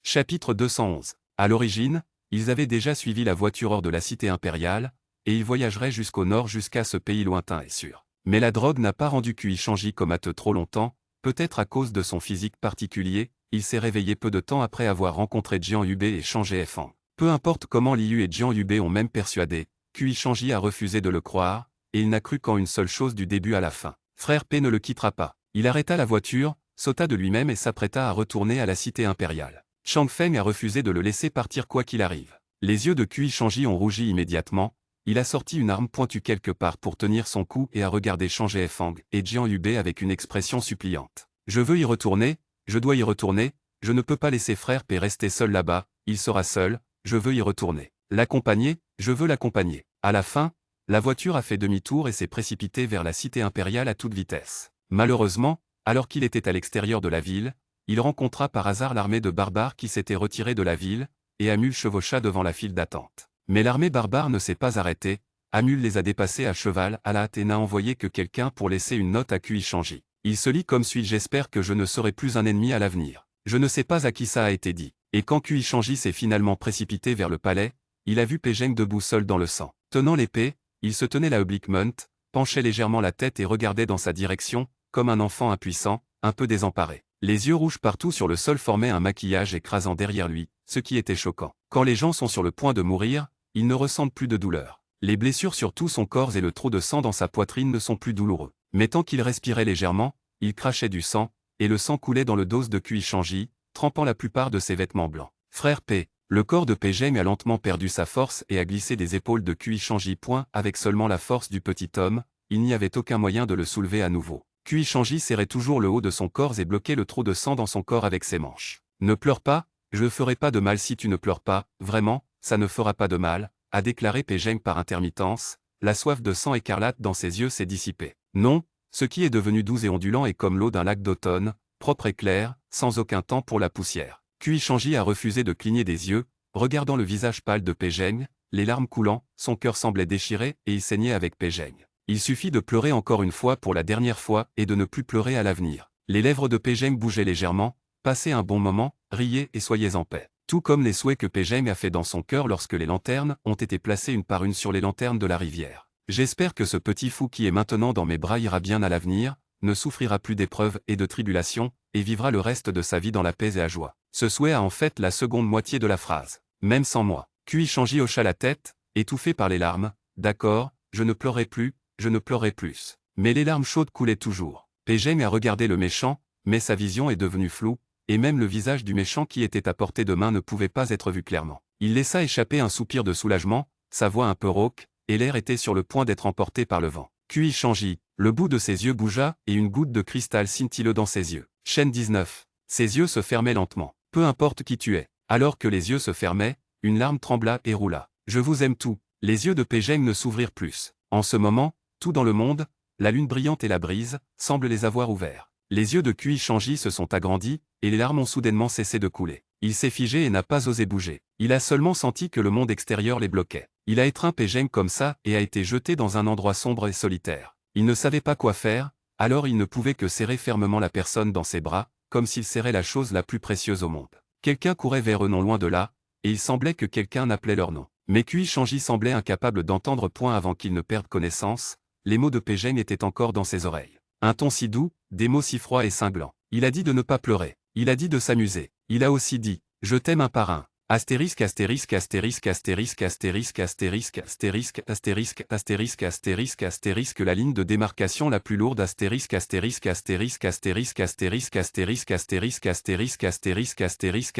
Chapitre 211. À l'origine, ils avaient déjà suivi la voiture hors de la cité impériale, et ils voyageraient jusqu'au nord jusqu'à ce pays lointain et sûr. Mais la drogue n'a pas rendu Kui Shanji comateux trop longtemps, peut-être à cause de son physique particulier, il s'est réveillé peu de temps après avoir rencontré Jian Yubei et changé Fang. Peu importe comment Liu et Jian Yubei ont même persuadé, Kui Shanji a refusé de le croire, et il n'a cru qu'en une seule chose du début à la fin. Frère P ne le quittera pas. Il arrêta la voiture, sauta de lui-même et s'apprêta à retourner à la cité impériale. Chang Feng a refusé de le laisser partir quoi qu'il arrive. Les yeux de Kui Shanji ont rougi immédiatement, il a sorti une arme pointue quelque part pour tenir son coup et a regardé Chang Feng et Jian Yubei avec une expression suppliante. Je veux y retourner, je dois y retourner, je ne peux pas laisser frère P rester seul là-bas, il sera seul, je veux y retourner. L'accompagner, je veux l'accompagner. À la fin, la voiture a fait demi-tour et s'est précipitée vers la cité impériale à toute vitesse. Malheureusement, alors qu'il était à l'extérieur de la ville, il rencontra par hasard l'armée de barbares qui s'était retirée de la ville, et Amul chevaucha devant la file d'attente. Mais l'armée barbare ne s'est pas arrêtée, Amul les a dépassés à cheval à la hâte et n'a envoyé que quelqu'un pour laisser une note à Kui Shanji. Il se lit comme suit: j'espère que je ne serai plus un ennemi à l'avenir. Je ne sais pas à qui ça a été dit. Et quand Kui Shanji s'est finalement précipité vers le palais, il a vu Pejeng debout seul dans le sang. Tenant l'épée, il se tenait la obliquement, penchait légèrement la tête et regardait dans sa direction, comme un enfant impuissant, un peu désemparé. Les yeux rouges partout sur le sol formaient un maquillage écrasant derrière lui, ce qui était choquant. Quand les gens sont sur le point de mourir, ils ne ressentent plus de douleur. Les blessures sur tout son corps et le trou de sang dans sa poitrine ne sont plus douloureux. Mais tant qu'il respirait légèrement, il crachait du sang, et le sang coulait dans le dos de Kui Shanji, trempant la plupart de ses vêtements blancs. Frère P, Le corps de Pégeng a lentement perdu sa force et a glissé des épaules de Kui Shanji. Avec seulement la force du petit homme, il n'y avait aucun moyen de le soulever à nouveau. Kui Shanji serrait toujours le haut de son corps et bloquait le trou de sang dans son corps avec ses manches. Ne pleure pas, je ne ferai pas de mal si tu ne pleures pas, vraiment, ça ne fera pas de mal, a déclaré Pégeng par intermittence. La soif de sang écarlate dans ses yeux s'est dissipée. Non, ce qui est devenu doux et ondulant est comme l'eau d'un lac d'automne, propre et clair, sans aucun temps pour la poussière. Kui Shanji a refusé de cligner des yeux, regardant le visage pâle de Pégeng, les larmes coulant, son cœur semblait déchiré et il saignait avec Pégeng. Il suffit de pleurer encore une fois pour la dernière fois et de ne plus pleurer à l'avenir. Les lèvres de Pégeng bougeaient légèrement, passez un bon moment, riez et soyez en paix. Tout comme les souhaits que Pégeng a fait dans son cœur lorsque les lanternes ont été placées une par une sur les lanternes de la rivière. J'espère que ce petit fou qui est maintenant dans mes bras ira bien à l'avenir, ne souffrira plus d'épreuves et de tribulations, et vivra le reste de sa vie dans la paix et la joie. Ce souhait a en fait la seconde moitié de la phrase. Même sans moi. Kui Shanji hocha la tête, étouffé par les larmes. D'accord, je ne pleurerai plus, je ne pleurerai plus. Mais les larmes chaudes coulaient toujours. Pégeng a regardé le méchant, mais sa vision est devenue floue, et même le visage du méchant qui était à portée de main ne pouvait pas être vu clairement. Il laissa échapper un soupir de soulagement, sa voix un peu rauque, et l'air était sur le point d'être emporté par le vent. Kui Shanji, le bout de ses yeux bougea et une goutte de cristal scintillait dans ses yeux. Chaîne 19. Ses yeux se fermaient lentement. Peu importe qui tu es. Alors que les yeux se fermaient, une larme trembla et roula. Je vous aime tout. Les yeux de Pégeng ne s'ouvrirent plus. En ce moment, tout dans le monde, la lune brillante et la brise, semblent les avoir ouverts. Les yeux de Kui Shanji se sont agrandis, et les larmes ont soudainement cessé de couler. Il s'est figé et n'a pas osé bouger. Il a seulement senti que le monde extérieur les bloquait. Il a étreint Pégeng comme ça et a été jeté dans un endroit sombre et solitaire. Il ne savait pas quoi faire, alors il ne pouvait que serrer fermement la personne dans ses bras, comme s'il serrait la chose la plus précieuse au monde. Quelqu'un courait vers eux non loin de là, et il semblait que quelqu'un appelait leur nom. Mais Kui Shanji semblait incapable d'entendre point avant qu'il ne perde connaissance, les mots de Pégeng étaient encore dans ses oreilles. Un ton si doux, des mots si froids et cinglants. Il a dit de ne pas pleurer. Il a dit de s'amuser. Il a aussi dit « Je t'aime un par un ». Astérisque astérisque astérisque astérisque astérisque astérisque astérisque astérisque astérisque astérisque astérisque la ligne de démarcation la plus lourde astérisque astérisque astérisque astérisque astérisque astérisque astérisque astérisque astérisque astérisque astérisque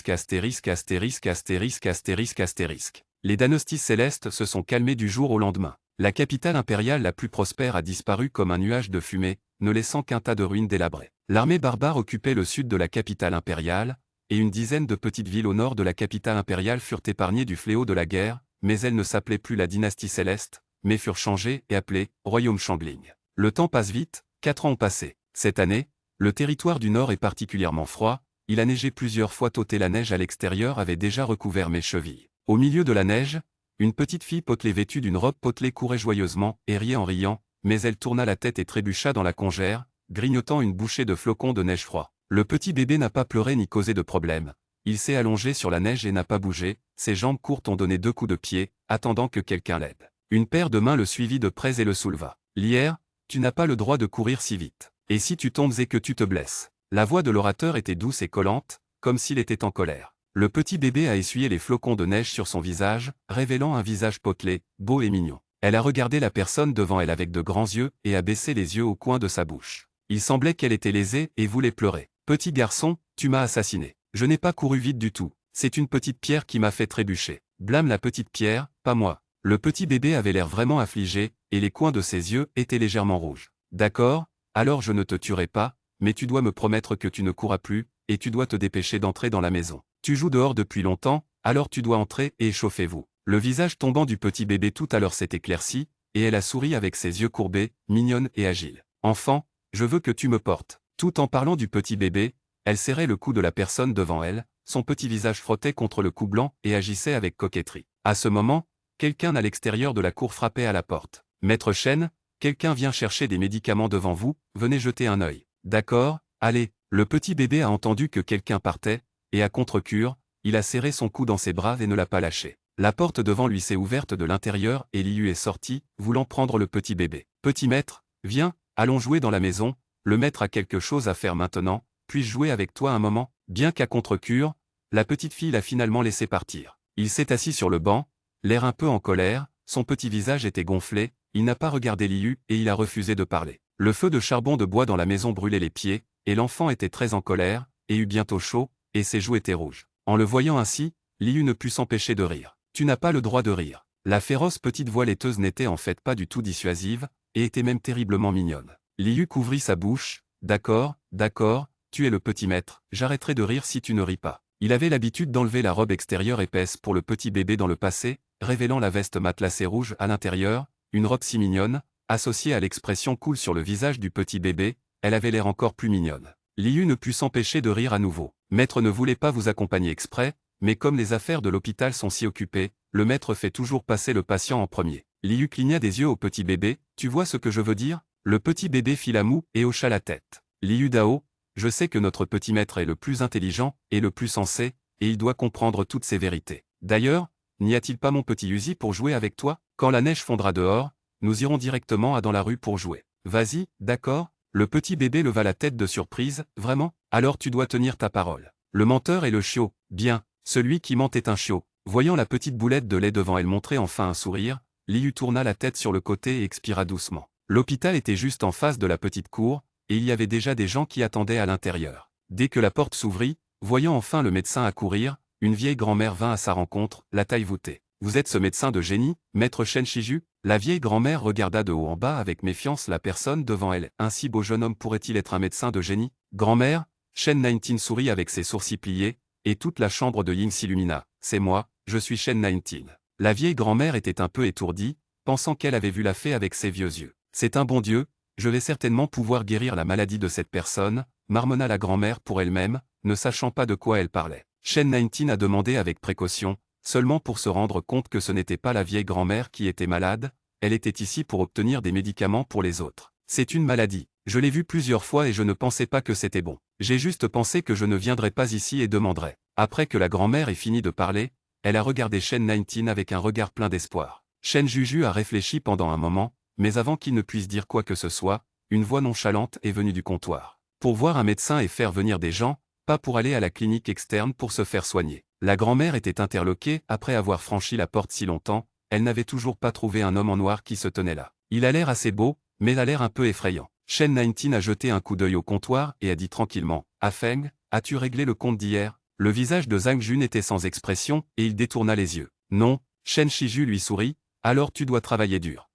astérisque astérisque astérisque astérisque astérisque. Les danostis célestes se sont calmés du jour au lendemain. La capitale impériale la plus prospère a disparu comme un nuage de fumée, ne laissant qu'un tas de ruines délabrées. L'armée barbare occupait le sud de la capitale impériale, et une dizaine de petites villes au nord de la capitale impériale furent épargnées du fléau de la guerre, mais elles ne s'appelaient plus la dynastie céleste, mais furent changées et appelées Royaume Shangling. Le temps passe vite, 4 ans ont passé. Cette année, le territoire du nord est particulièrement froid, il a neigé plusieurs fois tôt et la neige à l'extérieur avait déjà recouvert mes chevilles. Au milieu de la neige, une petite fille potelée vêtue d'une robe potelée courait joyeusement et riait en riant, mais elle tourna la tête et trébucha dans la congère, grignotant une bouchée de flocons de neige froid. Le petit bébé n'a pas pleuré ni causé de problème. Il s'est allongé sur la neige et n'a pas bougé, ses jambes courtes ont donné 2 coups de pied, attendant que quelqu'un l'aide. Une paire de mains le suivit de près et le souleva. Lierre, tu n'as pas le droit de courir si vite. Et si tu tombes et que tu te blesses? La voix de l'orateur était douce et collante, comme s'il était en colère. Le petit bébé a essuyé les flocons de neige sur son visage, révélant un visage potelé, beau et mignon. Elle a regardé la personne devant elle avec de grands yeux et a baissé les yeux au coin de sa bouche. Il semblait qu'elle était lésée et voulait pleurer. Petit garçon, tu m'as assassiné. Je n'ai pas couru vite du tout. C'est une petite pierre qui m'a fait trébucher. Blâme la petite pierre, pas moi. Le petit bébé avait l'air vraiment affligé, et les coins de ses yeux étaient légèrement rouges. D'accord, alors je ne te tuerai pas, mais tu dois me promettre que tu ne courras plus, et tu dois te dépêcher d'entrer dans la maison. Tu joues dehors depuis longtemps, alors tu dois entrer et échauffez-vous. Le visage tombant du petit bébé tout à l'heure s'est éclairci, et elle a souri avec ses yeux courbés, mignonne et agile. Enfant, je veux que tu me portes. Tout en parlant du petit bébé, elle serrait le cou de la personne devant elle, son petit visage frottait contre le cou blanc et agissait avec coquetterie. À ce moment, quelqu'un à l'extérieur de la cour frappait à la porte. Maître Chen, quelqu'un vient chercher des médicaments devant vous, venez jeter un œil. D'accord, allez. Le petit bébé a entendu que quelqu'un partait, et à contre-cure, il a serré son cou dans ses bras et ne l'a pas lâché. La porte devant lui s'est ouverte de l'intérieur et Liu est sorti, voulant prendre le petit bébé. Petit maître, viens, allons jouer dans la maison. Le maître a quelque chose à faire maintenant, puis-je jouer avec toi un moment? Bien qu'à contre-cure, la petite fille l'a finalement laissé partir. Il s'est assis sur le banc, l'air un peu en colère, son petit visage était gonflé, il n'a pas regardé Liu et il a refusé de parler. Le feu de charbon de bois dans la maison brûlait les pieds, et l'enfant était très en colère, et eut bientôt chaud, et ses joues étaient rouges. En le voyant ainsi, Liu ne put s'empêcher de rire. Tu n'as pas le droit de rire. La féroce petite voix laiteuse n'était en fait pas du tout dissuasive, et était même terriblement mignonne. Liu couvrit sa bouche. D'accord, d'accord, tu es le petit maître, j'arrêterai de rire si tu ne ris pas. Il avait l'habitude d'enlever la robe extérieure épaisse pour le petit bébé dans le passé, révélant la veste matelassée rouge à l'intérieur, une robe si mignonne, associée à l'expression cool sur le visage du petit bébé, elle avait l'air encore plus mignonne. Liu ne put s'empêcher de rire à nouveau. Maître ne voulait pas vous accompagner exprès, mais comme les affaires de l'hôpital sont si occupées, le maître fait toujours passer le patient en premier. Liu cligna des yeux au petit bébé, tu vois ce que je veux dire? Le petit bébé fit la moue et hocha la tête. Liu Dao, je sais que notre petit maître est le plus intelligent et le plus sensé, et il doit comprendre toutes ces vérités. D'ailleurs, n'y a-t-il pas mon petit Uzi pour jouer avec toi? Quand la neige fondra dehors, nous irons directement dans la rue pour jouer. Vas-y, d'accord? Le petit bébé leva la tête de surprise, vraiment? Alors tu dois tenir ta parole. Le menteur est le chiot, bien, celui qui ment est un chiot. Voyant la petite boulette de lait devant elle montrer enfin un sourire, Liu tourna la tête sur le côté et expira doucement. L'hôpital était juste en face de la petite cour, et il y avait déjà des gens qui attendaient à l'intérieur. Dès que la porte s'ouvrit, voyant enfin le médecin accourir, une vieille grand-mère vint à sa rencontre, la taille voûtée. Vous êtes ce médecin de génie, maître Shen Shiju? La vieille grand-mère regarda de haut en bas avec méfiance la personne devant elle. Un si beau jeune homme pourrait-il être un médecin de génie? Grand-mère, Shen 19 sourit avec ses sourcils pliés, et toute la chambre de Ying s'illumina. C'est moi, je suis Shen 19. La vieille grand-mère était un peu étourdie, pensant qu'elle avait vu la fée avec ses vieux yeux. C'est un bon Dieu, je vais certainement pouvoir guérir la maladie de cette personne, marmonna la grand-mère pour elle-même, ne sachant pas de quoi elle parlait. Shen 19 a demandé avec précaution, seulement pour se rendre compte que ce n'était pas la vieille grand-mère qui était malade, elle était ici pour obtenir des médicaments pour les autres. C'est une maladie. Je l'ai vue plusieurs fois et je ne pensais pas que c'était bon. J'ai juste pensé que je ne viendrais pas ici et demanderais. Après que la grand-mère ait fini de parler, elle a regardé Shen 19 avec un regard plein d'espoir. Shen Juju a réfléchi pendant un moment, mais avant qu'il ne puisse dire quoi que ce soit, une voix nonchalante est venue du comptoir. Pour voir un médecin et faire venir des gens, pas pour aller à la clinique externe pour se faire soigner. La grand-mère était interloquée, après avoir franchi la porte si longtemps, elle n'avait toujours pas trouvé un homme en noir qui se tenait là. Il a l'air assez beau, mais a l'air un peu effrayant. Shen 19 a jeté un coup d'œil au comptoir et a dit tranquillement, « Ah Feng, as-tu réglé le compte d'hier ?» Le visage de Zhang Jun était sans expression, et il détourna les yeux. « Non », Shen Shiju lui sourit, « alors tu dois travailler dur. »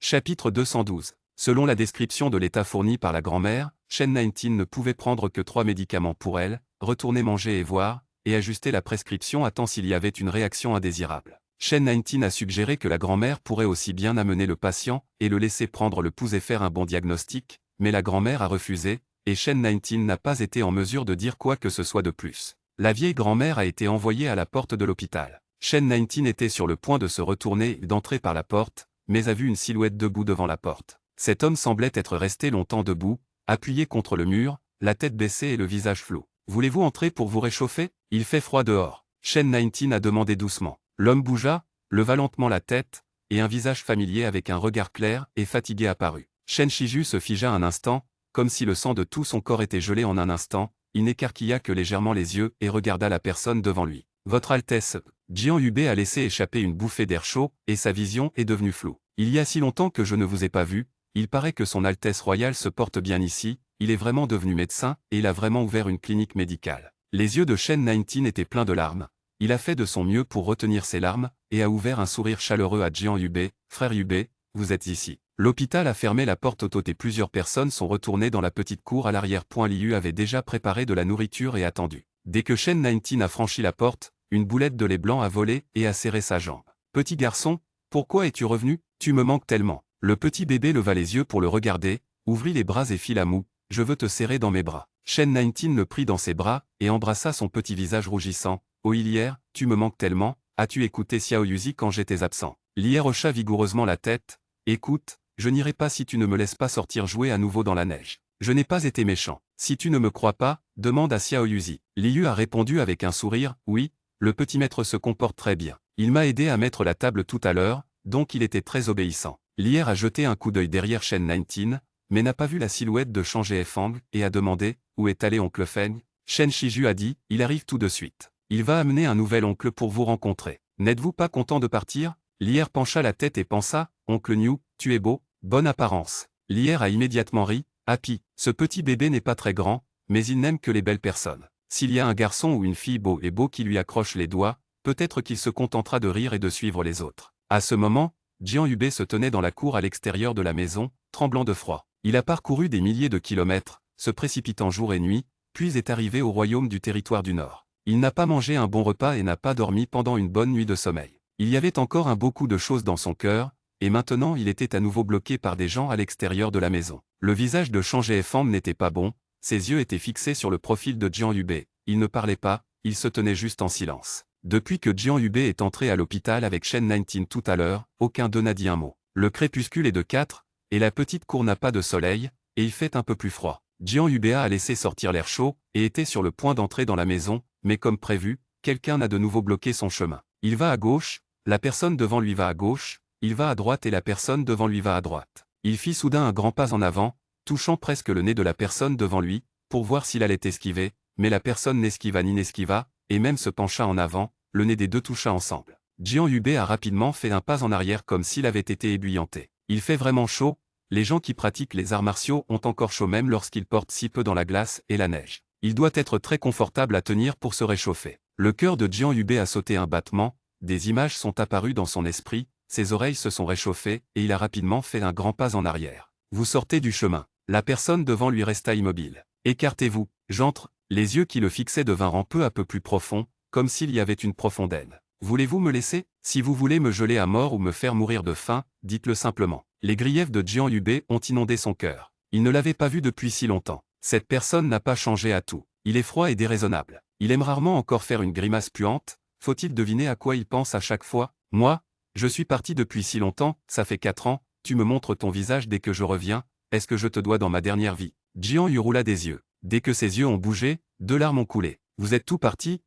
Chapitre 212. Selon la description de l'état fourni par la grand-mère, Shen 19 ne pouvait prendre que 3 médicaments pour elle, retourner manger et voir, et ajuster la prescription à temps s'il y avait une réaction indésirable. Shen 19 a suggéré que la grand-mère pourrait aussi bien amener le patient et le laisser prendre le pouls et faire un bon diagnostic, mais la grand-mère a refusé, et Shen 19 n'a pas été en mesure de dire quoi que ce soit de plus. La vieille grand-mère a été envoyée à la porte de l'hôpital. Shen 19 était sur le point de se retourner et d'entrer par la porte, mais a vu une silhouette debout devant la porte. Cet homme semblait être resté longtemps debout, appuyé contre le mur, la tête baissée et le visage flou. « Voulez-vous entrer pour vous réchauffer? Il fait froid dehors. » Shen 19 a demandé doucement. L'homme bougea, leva lentement la tête, et un visage familier avec un regard clair et fatigué apparut. Shen Shiju se figea un instant, comme si le sang de tout son corps était gelé en un instant, il n'écarquilla que légèrement les yeux et regarda la personne devant lui. « Votre Altesse !» Jian Yubei a laissé échapper une bouffée d'air chaud, et sa vision est devenue floue. « Il y a si longtemps que je ne vous ai pas vu, il paraît que son Altesse royale se porte bien ici, il est vraiment devenu médecin, et il a vraiment ouvert une clinique médicale. » Les yeux de Shen 19 étaient pleins de larmes. Il a fait de son mieux pour retenir ses larmes, et a ouvert un sourire chaleureux à Jian Yubei. « Frère Yubei, vous êtes ici. » L'hôpital a fermé la porte auto et plusieurs personnes sont retournées dans la petite cour à l'arrière. Liu avait déjà préparé de la nourriture et attendu. Dès que Shen 19 a franchi la porte, une boulette de lait blanc a volé et a serré sa jambe. « Petit garçon, pourquoi es-tu revenu? Tu me manques tellement. » Le petit bébé leva les yeux pour le regarder, ouvrit les bras et fit la moue. « Je veux te serrer dans mes bras. » Shen 19 le prit dans ses bras et embrassa son petit visage rougissant. « Oh Hier, tu me manques tellement, as-tu écouté Xiao Yuzi quand j'étais absent? » Hier hocha vigoureusement la tête. « Écoute, je n'irai pas si tu ne me laisses pas sortir jouer à nouveau dans la neige. Je n'ai pas été méchant. Si tu ne me crois pas, demande à Xiao Yuzi. » Liu a répondu avec un sourire. « Oui, le petit maître se comporte très bien. Il m'a aidé à mettre la table tout à l'heure, donc il était très obéissant. » Lier a jeté un coup d'œil derrière Shen 19, mais n'a pas vu la silhouette de Chang'e Feng, et a demandé, « Où est allé oncle Feng ?» Shen Shiju a dit, « Il arrive tout de suite. Il va amener un nouvel oncle pour vous rencontrer. N'êtes-vous pas content de partir ?» Lier pencha la tête et pensa, « Oncle Niu, tu es beau, bonne apparence. » Lier a immédiatement ri, « Happy, ce petit bébé n'est pas très grand, mais il n'aime que les belles personnes. S'il y a un garçon ou une fille beau qui lui accroche les doigts, peut-être qu'il se contentera de rire et de suivre les autres. À ce moment, Jian Yubei se tenait dans la cour à l'extérieur de la maison, tremblant de froid. Il a parcouru des milliers de kilomètres, se précipitant jour et nuit, puis est arrivé au royaume du territoire du Nord. Il n'a pas mangé un bon repas et n'a pas dormi pendant une bonne nuit de sommeil. Il y avait encore un beaucoup de choses dans son cœur, et maintenant il était à nouveau bloqué par des gens à l'extérieur de la maison. Le visage de Chang Fang n'était pas bon, ses yeux étaient fixés sur le profil de Jian Yubei. Il ne parlait pas, il se tenait juste en silence. Depuis que Jian Yubei est entré à l'hôpital avec Shen Nineteen tout à l'heure, aucun d'eux n'a dit un mot. Le crépuscule est de 4, et la petite cour n'a pas de soleil, et il fait un peu plus froid. Jian Yubei a laissé sortir l'air chaud, et était sur le point d'entrer dans la maison, mais comme prévu, quelqu'un a de nouveau bloqué son chemin. Il va à gauche, la personne devant lui va à gauche, il va à droite et la personne devant lui va à droite. Il fit soudain un grand pas en avant, touchant presque le nez de la personne devant lui, pour voir s'il allait esquiver, mais la personne n'esquiva ni n'esquiva, et même se pencha en avant, le nez des deux toucha ensemble. Jian Yubei a rapidement fait un pas en arrière comme s'il avait été ébouillanté. Il fait vraiment chaud, les gens qui pratiquent les arts martiaux ont encore chaud même lorsqu'ils portent si peu dans la glace et la neige. Il doit être très confortable à tenir pour se réchauffer. Le cœur de Jian Yubei a sauté un battement, des images sont apparues dans son esprit, ses oreilles se sont réchauffées et il a rapidement fait un grand pas en arrière. Vous sortez du chemin. La personne devant lui resta immobile. Écartez-vous, j'entre. Les yeux qui le fixaient devinrent peu à peu plus profonds, comme s'il y avait une profonde haine. Voulez-vous me laisser? Si vous voulez me geler à mort ou me faire mourir de faim, dites-le simplement. Les griefs de Jian Yubei ont inondé son cœur. Il ne l'avait pas vu depuis si longtemps. Cette personne n'a pas changé à tout. Il est froid et déraisonnable. Il aime rarement encore faire une grimace puante. Faut-il deviner à quoi il pense à chaque fois? Moi, je suis parti depuis si longtemps, ça fait 4 ans, tu me montres ton visage dès que je reviens, est-ce que je te dois dans ma dernière vie? Jian Yu roula des yeux. Dès que ses yeux ont bougé, 2 larmes ont coulé. Vous êtes tout parti,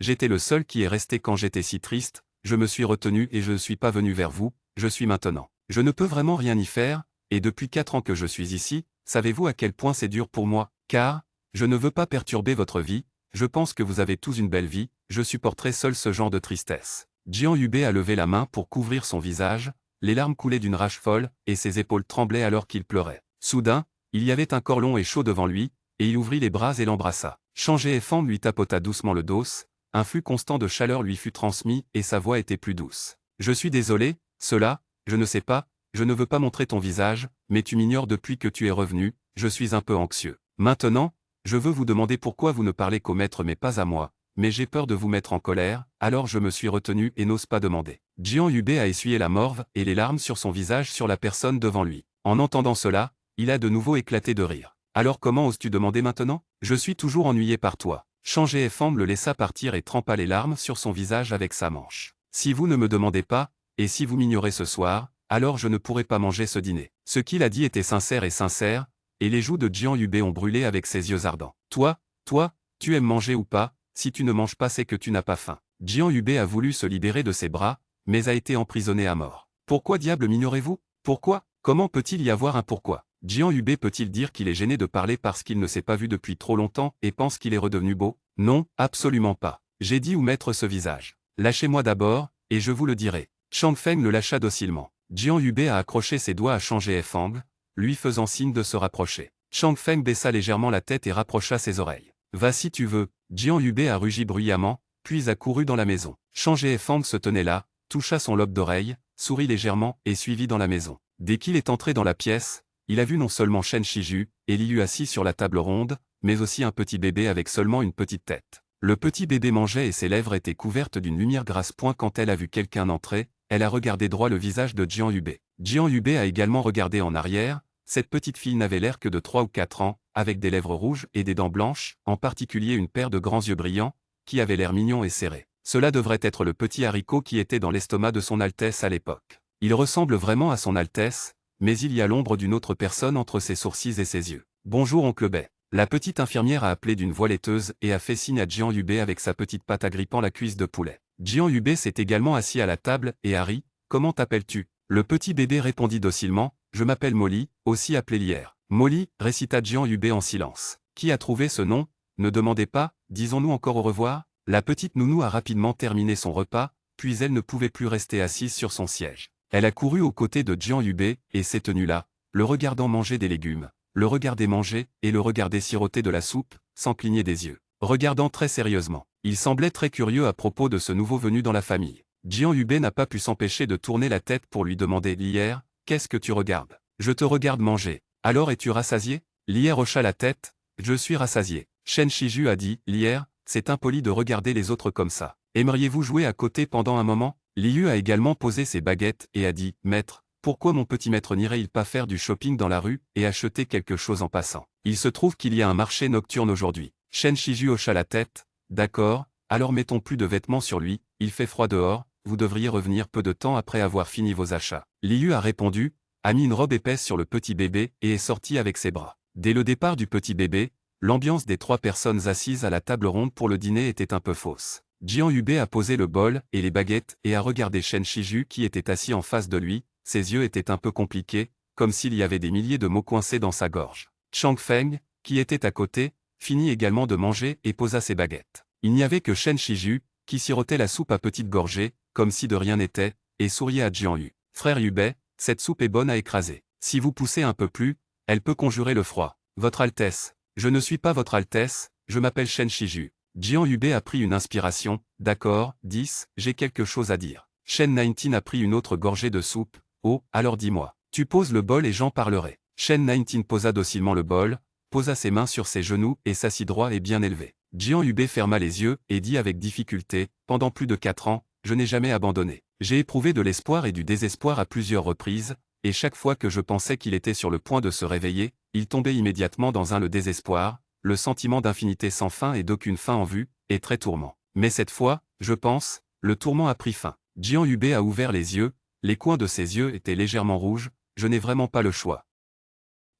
j'étais le seul qui est resté quand j'étais si triste, je me suis retenu et je ne suis pas venu vers vous, je suis maintenant. Je ne peux vraiment rien y faire, et depuis 4 ans que je suis ici, savez-vous à quel point c'est dur pour moi, car, je ne veux pas perturber votre vie, je pense que vous avez tous une belle vie, je supporterai seul ce genre de tristesse. Jian Yubei a levé la main pour couvrir son visage, les larmes coulaient d'une rage folle, et ses épaules tremblaient alors qu'il pleurait. Soudain, il y avait un corps long et chaud devant lui, et il ouvrit les bras et l'embrassa. Chang Fang lui tapota doucement le dos, un flux constant de chaleur lui fut transmis et sa voix était plus douce. Je suis désolé, je ne sais pas, je ne veux pas montrer ton visage, mais tu m'ignores depuis que tu es revenu, je suis un peu anxieux. Maintenant, je veux vous demander pourquoi vous ne parlez qu'au maître mais pas à moi, mais j'ai peur de vous mettre en colère, alors je me suis retenu et n'ose pas demander. Jian Yubei a essuyé la morve et les larmes sur son visage sur la personne devant lui. En entendant cela, il a de nouveau éclaté de rire. Alors comment oses-tu demander maintenant? Je suis toujours ennuyé par toi. Chang Fang le laissa partir et trempa les larmes sur son visage avec sa manche. Si vous ne me demandez pas, et si vous m'ignorez ce soir, alors je ne pourrai pas manger ce dîner. Ce qu'il a dit était sincère, et les joues de Jian Yubei ont brûlé avec ses yeux ardents. Toi, tu aimes manger ou pas? Si tu ne manges pas c'est que tu n'as pas faim. Jian Yubei a voulu se libérer de ses bras, mais a été emprisonné à mort. Pourquoi diable m'ignorez-vous? Pourquoi? Comment peut-il y avoir un pourquoi? Jian Yubei peut-il dire qu'il est gêné de parler parce qu'il ne s'est pas vu depuis trop longtemps et pense qu'il est redevenu beau? Non, absolument pas. J'ai dit où mettre ce visage. Lâchez-moi d'abord, et je vous le dirai. Chang Feng le lâcha docilement. Jian Yubei a accroché ses doigts à Chang Feng, lui faisant signe de se rapprocher. Chang Feng baissa légèrement la tête et rapprocha ses oreilles. Va si tu veux. Jian Yubei a rugi bruyamment, puis a couru dans la maison. Chang Feng se tenait là, toucha son lobe d'oreille, sourit légèrement et suivit dans la maison. Dès qu'il est entré dans la pièce, il a vu non seulement Shen Shiju et Liu assis sur la table ronde, mais aussi un petit bébé avec seulement une petite tête. Le petit bébé mangeait et ses lèvres étaient couvertes d'une lumière grasse. Quand elle a vu quelqu'un entrer, elle a regardé droit le visage de Jian Yubei. Jian Yubei a également regardé en arrière. Cette petite fille n'avait l'air que de 3 ou 4 ans, avec des lèvres rouges et des dents blanches, en particulier une paire de grands yeux brillants, qui avaient l'air mignons et serrés. Cela devrait être le petit haricot qui était dans l'estomac de son Altesse à l'époque. Il ressemble vraiment à son Altesse, mais il y a l'ombre d'une autre personne entre ses sourcils et ses yeux. Bonjour oncle Bai. La petite infirmière a appelé d'une voix laiteuse et a fait signe à Jian Yubei avec sa petite patte agrippant la cuisse de poulet. Jian Yubei s'est également assis à la table et a ri. Comment t'appelles-tu? Le petit bébé répondit docilement. Je m'appelle Molly, aussi appelée Lière. Molly, récita Jian Yubei en silence. Qui a trouvé ce nom? Ne demandez pas, disons-nous encore au revoir? La petite nounou a rapidement terminé son repas, puis elle ne pouvait plus rester assise sur son siège. Elle a couru aux côtés de Jian Yubei et s'est tenue là, le regardant manger des légumes, le regarder manger et le regarder siroter de la soupe, sans cligner des yeux. regardant très sérieusement. Il semblait très curieux à propos de ce nouveau venu dans la famille. Jian Yubei n'a pas pu s'empêcher de tourner la tête pour lui demander « Lier, qu'est-ce que tu regardes ?»« Je te regarde manger. Alors es-tu rassasié ?» Lier hocha la tête. « Je suis rassasié. » Shen Shiju a dit « Lier, c'est impoli de regarder les autres comme ça. Aimeriez-vous jouer à côté pendant un moment ?» Liu a également posé ses baguettes et a dit « Maître, pourquoi mon petit maître n'irait-il pas faire du shopping dans la rue et acheter quelque chose en passant? Il se trouve qu'il y a un marché nocturne aujourd'hui. » Shen Shiju hocha la tête. « D'accord, alors mettons plus de vêtements sur lui, il fait froid dehors, vous devriez revenir peu de temps après avoir fini vos achats. » Liu a répondu, a mis une robe épaisse sur le petit bébé et est sorti avec ses bras. Dès le départ du petit bébé, l'ambiance des 3 personnes assises à la table ronde pour le dîner était un peu fausse. Jian Yubei a posé le bol et les baguettes et a regardé Shen Shiju qui était assis en face de lui, ses yeux étaient un peu compliqués, comme s'il y avait des milliers de mots coincés dans sa gorge. Chang Feng, qui était à côté, finit également de manger et posa ses baguettes. Il n'y avait que Shen Shiju, qui sirotait la soupe à petites gorgées, comme si de rien n'était, et souriait à Jian Yu. « Frère Yubei, cette soupe est bonne à écraser. Si vous poussez un peu plus, elle peut conjurer le froid. Votre Altesse. » « Je ne suis pas votre Altesse, je m'appelle Shen Shiju. » Jian Yubei a pris une inspiration. « D'accord, 10, j'ai quelque chose à dire. » Shen 19 a pris une autre gorgée de soupe. « Oh, alors dis-moi. Tu poses le bol et j'en parlerai. » Shen 19 posa docilement le bol, posa ses mains sur ses genoux et s'assit droit et bien élevé. Jian Yubei ferma les yeux et dit avec difficulté, « Pendant plus de 4 ans, je n'ai jamais abandonné. J'ai éprouvé de l'espoir et du désespoir à plusieurs reprises, et chaque fois que je pensais qu'il était sur le point de se réveiller, il tombait immédiatement dans le désespoir, le sentiment d'infinité sans fin et d'aucune fin en vue, et très tourment. Mais cette fois, je pense, le tourment a pris fin. » Jian Yubei a ouvert les yeux, les coins de ses yeux étaient légèrement rouges, « Je n'ai vraiment pas le choix. »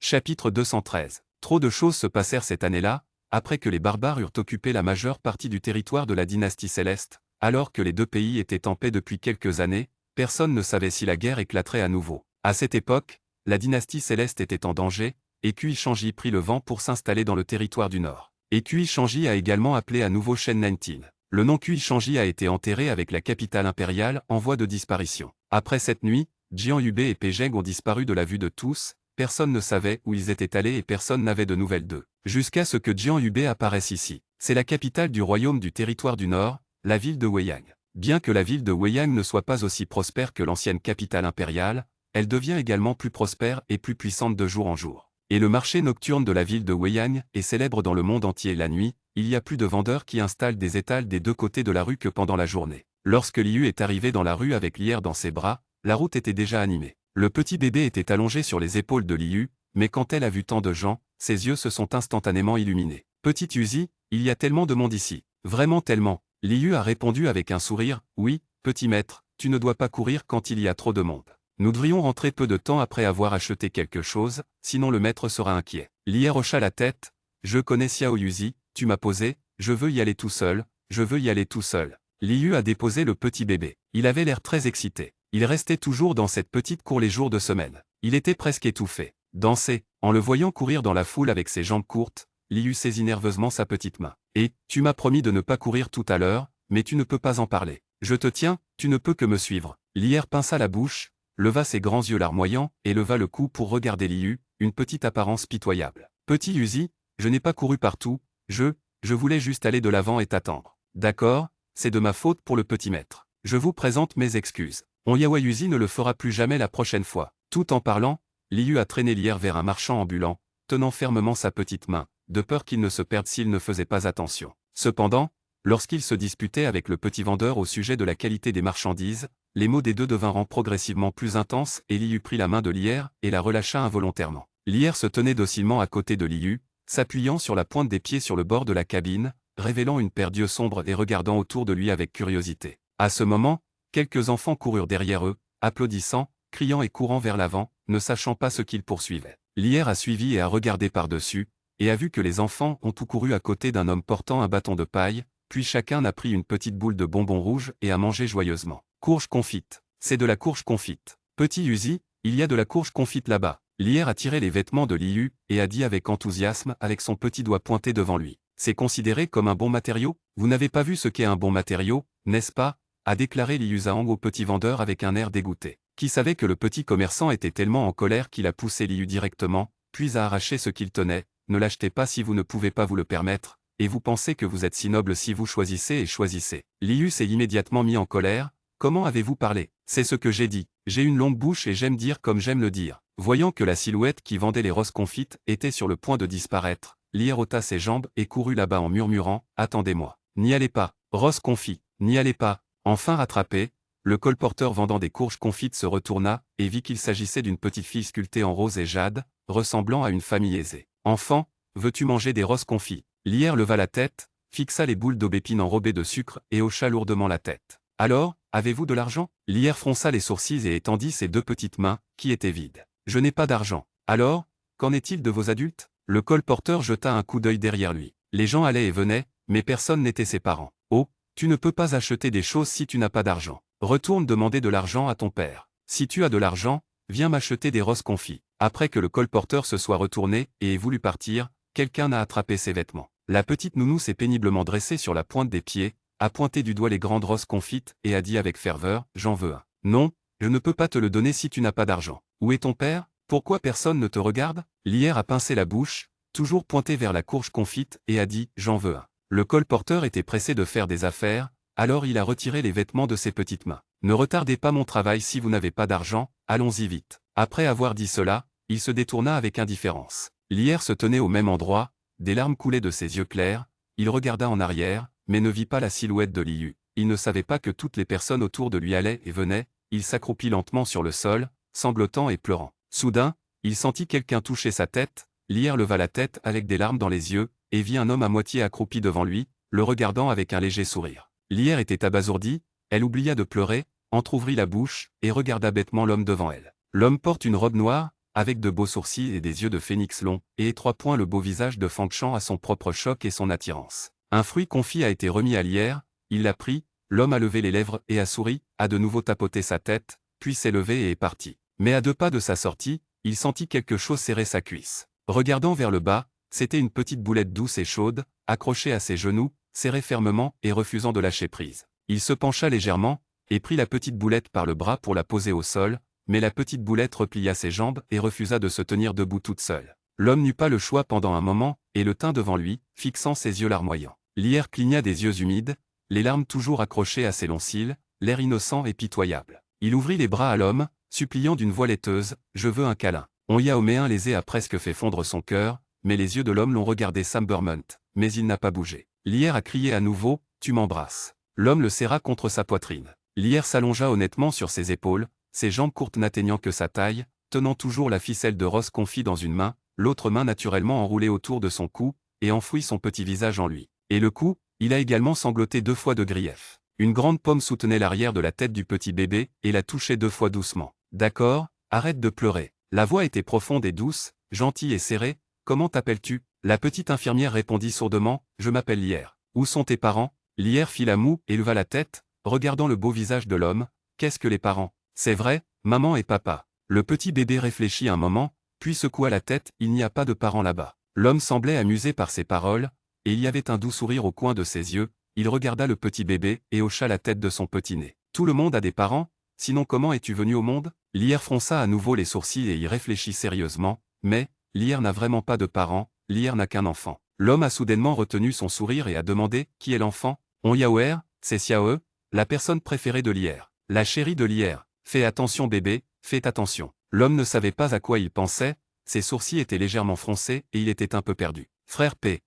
Chapitre 213. Trop de choses se passèrent cette année-là, après que les barbares eurent occupé la majeure partie du territoire de la dynastie Céleste, alors que les 2 pays étaient en paix depuis quelques années, personne ne savait si la guerre éclaterait à nouveau. À cette époque, la dynastie Céleste était en danger, et Kui Shanji prit le vent pour s'installer dans le territoire du Nord. Et Kui Shanji a également appelé à nouveau Shen 19. Le nom Kui Shanji a été enterré avec la capitale impériale en voie de disparition. Après cette nuit, Jian Yubei et Pei-Jeng ont disparu de la vue de tous, personne ne savait où ils étaient allés et personne n'avait de nouvelles d'eux. Jusqu'à ce que Jian Yubei apparaisse ici. C'est la capitale du royaume du territoire du Nord, la ville de Weiyang. Bien que la ville de Weiyang ne soit pas aussi prospère que l'ancienne capitale impériale, elle devient également plus prospère et plus puissante de jour en jour. Et le marché nocturne de la ville de Weiyang est célèbre dans le monde entier la nuit, il y a plus de vendeurs qui installent des étals des 2 côtés de la rue que pendant la journée. Lorsque Liu est arrivé dans la rue avec Lier dans ses bras, la route était déjà animée. Le petit bébé était allongé sur les épaules de Liu, mais quand elle a vu tant de gens, ses yeux se sont instantanément illuminés. « Petite Uzi, il y a tellement de monde ici. Vraiment tellement. » Liu a répondu avec un sourire, « Oui, petit maître, tu ne dois pas courir quand il y a trop de monde. Nous devrions rentrer peu de temps après avoir acheté quelque chose, sinon le maître sera inquiet. » Lier hocha la tête. « Je connais Xiao Yuzi, tu m'as posé, je veux y aller tout seul, je veux y aller tout seul. » Liu a déposé le petit bébé. Il avait l'air très excité. Il restait toujours dans cette petite cour les jours de semaine. Il était presque étouffé. Danser. En le voyant courir dans la foule avec ses jambes courtes, Liu saisit nerveusement sa petite main. « Et, tu m'as promis de ne pas courir tout à l'heure, mais tu ne peux pas en parler. Je te tiens, tu ne peux que me suivre. » Lier pinça la bouche, leva ses grands yeux larmoyants et leva le cou pour regarder Liu, une petite apparence pitoyable. « Petit Uzi, je n'ai pas couru partout, je voulais juste aller de l'avant et t'attendre. D'accord, c'est de ma faute pour le petit maître. Je vous présente mes excuses. Onyawa Yuzi ne le fera plus jamais la prochaine fois. » Tout en parlant, Liu a traîné Lier vers un marchand ambulant, tenant fermement sa petite main, de peur qu'il ne se perde s'il ne faisait pas attention. Cependant, lorsqu'il se disputait avec le petit vendeur au sujet de la qualité des marchandises, les mots des deux devinrent progressivement plus intenses et Liu prit la main de Lier et la relâcha involontairement. Lier se tenait docilement à côté de Liu, s'appuyant sur la pointe des pieds sur le bord de la cabine, révélant une paire d'yeux sombres et regardant autour de lui avec curiosité. À ce moment, quelques enfants coururent derrière eux, applaudissant, criant et courant vers l'avant, ne sachant pas ce qu'ils poursuivaient. Lier a suivi et a regardé par-dessus, et a vu que les enfants ont tout couru à côté d'un homme portant un bâton de paille, puis chacun a pris une petite boule de bonbons rouges et a mangé joyeusement. Courge confite. C'est de la courge confite. Petit Uzi, il y a de la courge confite là-bas. Lier a tiré les vêtements de Liu et a dit avec enthousiasme avec son petit doigt pointé devant lui. C'est considéré comme un bon matériau? Vous n'avez pas vu ce qu'est un bon matériau, n'est-ce pas? A déclaré Liu Zhang au petit vendeur avec un air dégoûté. Qui savait que le petit commerçant était tellement en colère qu'il a poussé Liu directement, puis a arraché ce qu'il tenait. Ne l'achetez pas si vous ne pouvez pas vous le permettre, et vous pensez que vous êtes si noble si vous choisissez et choisissez. Liu s'est immédiatement mis en colère. Comment avez-vous parlé? C'est ce que j'ai dit. J'ai une longue bouche et j'aime dire comme j'aime le dire. Voyant que la silhouette qui vendait les roses confites était sur le point de disparaître, Lier ôta ses jambes et courut là-bas en murmurant « Attendez-moi. N'y allez pas. Rose confit. N'y allez pas. » Enfin rattrapé, le colporteur vendant des courges confites se retourna et vit qu'il s'agissait d'une petite fille sculptée en rose et jade, ressemblant à une famille aisée. « Enfant, veux-tu manger des roses confits ?» Lier leva la tête, fixa les boules d'aubépine enrobées de sucre et hocha lourdement la tête. « Alors, avez-vous de l'argent ?» Lier fronça les sourcils et étendit ses deux petites mains, qui étaient vides. « Je n'ai pas d'argent. »« Alors, qu'en est-il de vos adultes ?» Le colporteur jeta un coup d'œil derrière lui. Les gens allaient et venaient, mais personne n'était ses parents. « Oh, tu ne peux pas acheter des choses si tu n'as pas d'argent. Retourne demander de l'argent à ton père. Si tu as de l'argent, viens m'acheter des roses confits. » Après que le colporteur se soit retourné et ait voulu partir, quelqu'un a attrapé ses vêtements. La petite nounou s'est péniblement dressée sur la pointe des pieds, a pointé du doigt les grandes roses confites et a dit avec ferveur « J'en veux un. »« Non, je ne peux pas te le donner si tu n'as pas d'argent. Où est ton père? Pourquoi personne ne te regarde ?» Lier a pincé la bouche, toujours pointé vers la courge confite, et a dit « J'en veux un. » Le colporteur était pressé de faire des affaires, alors il a retiré les vêtements de ses petites mains. « Ne retardez pas mon travail si vous n'avez pas d'argent, allons-y vite. » Après avoir dit cela, il se détourna avec indifférence. Lier se tenait au même endroit, des larmes coulaient de ses yeux clairs, il regarda en arrière, mais ne vit pas la silhouette de Liu. Il ne savait pas que toutes les personnes autour de lui allaient et venaient, il s'accroupit lentement sur le sol, sanglotant et pleurant. Soudain, il sentit quelqu'un toucher sa tête, Lier leva la tête avec des larmes dans les yeux, et vit un homme à moitié accroupi devant lui, le regardant avec un léger sourire. Lier était abasourdie, elle oublia de pleurer, entr'ouvrit la bouche, et regarda bêtement l'homme devant elle. L'homme porte une robe noire, avec de beaux sourcils et des yeux de phénix longs, et étroit point le beau visage de Fang Shan a son propre choc et son attirance. Un fruit confit a été remis à Lier, il l'a pris, l'homme a levé les lèvres et a souri, a de nouveau tapoté sa tête, puis s'est levé et est parti. Mais à 2 pas de sa sortie, il sentit quelque chose serrer sa cuisse. Regardant vers le bas, c'était une petite boulette douce et chaude, accrochée à ses genoux, serrée fermement et refusant de lâcher prise. Il se pencha légèrement, et prit la petite boulette par le bras pour la poser au sol, mais la petite boulette replia ses jambes et refusa de se tenir debout toute seule. L'homme n'eut pas le choix pendant un moment, et le tint devant lui, fixant ses yeux larmoyants. Lier cligna des yeux humides, les larmes toujours accrochées à ses longs cils, l'air innocent et pitoyable. Il ouvrit les bras à l'homme, suppliant d'une voix laiteuse, « Je veux un câlin. » Onyaoméen lésé a presque fait fondre son cœur, mais les yeux de l'homme l'ont regardé Sambermont, mais il n'a pas bougé. Lier a crié à nouveau, « Tu m'embrasses. » L'homme le serra contre sa poitrine. Lier s'allongea honnêtement sur ses épaules, ses jambes courtes n'atteignant que sa taille, tenant toujours la ficelle de rose confit dans une main, l'autre main naturellement enroulée autour de son cou, et enfouit son petit visage en lui. Et le cou, il a également sangloté 2 fois de grief. Une grande pomme soutenait l'arrière de la tête du petit bébé, et la touchait 2 fois doucement. « D'accord, arrête de pleurer. » La voix était profonde et douce, gentille et serrée. « Comment t'appelles-tu » La petite infirmière répondit sourdement, « Je m'appelle Lier. »« Où sont tes parents » Lier fit la moue et leva la tête, regardant le beau visage de l'homme. « Qu'est-ce que les parents ?»« C'est vrai, maman et papa. » Le petit bébé réfléchit un moment, puis secoua la tête, « Il n'y a pas de parents là-bas. » L'homme semblait amusé par ces paroles, et il y avait un doux sourire au coin de ses yeux. Il regarda le petit bébé et hocha la tête de son petit nez. « Tout le monde a des parents, sinon comment es-tu venu au monde ?» Lier fronça à nouveau les sourcils et y réfléchit sérieusement, mais, Lier n'a vraiment pas de parents, Lier n'a qu'un enfant. L'homme a soudainement retenu son sourire et a demandé, « Qui est l'enfant ?» Onyaoer, c'est Xiaoe, la personne préférée de Lier. La chérie de Lier. Fais attention bébé, fais attention. L'homme ne savait pas à quoi il pensait, ses sourcils étaient légèrement froncés et il était un peu perdu. Frère P,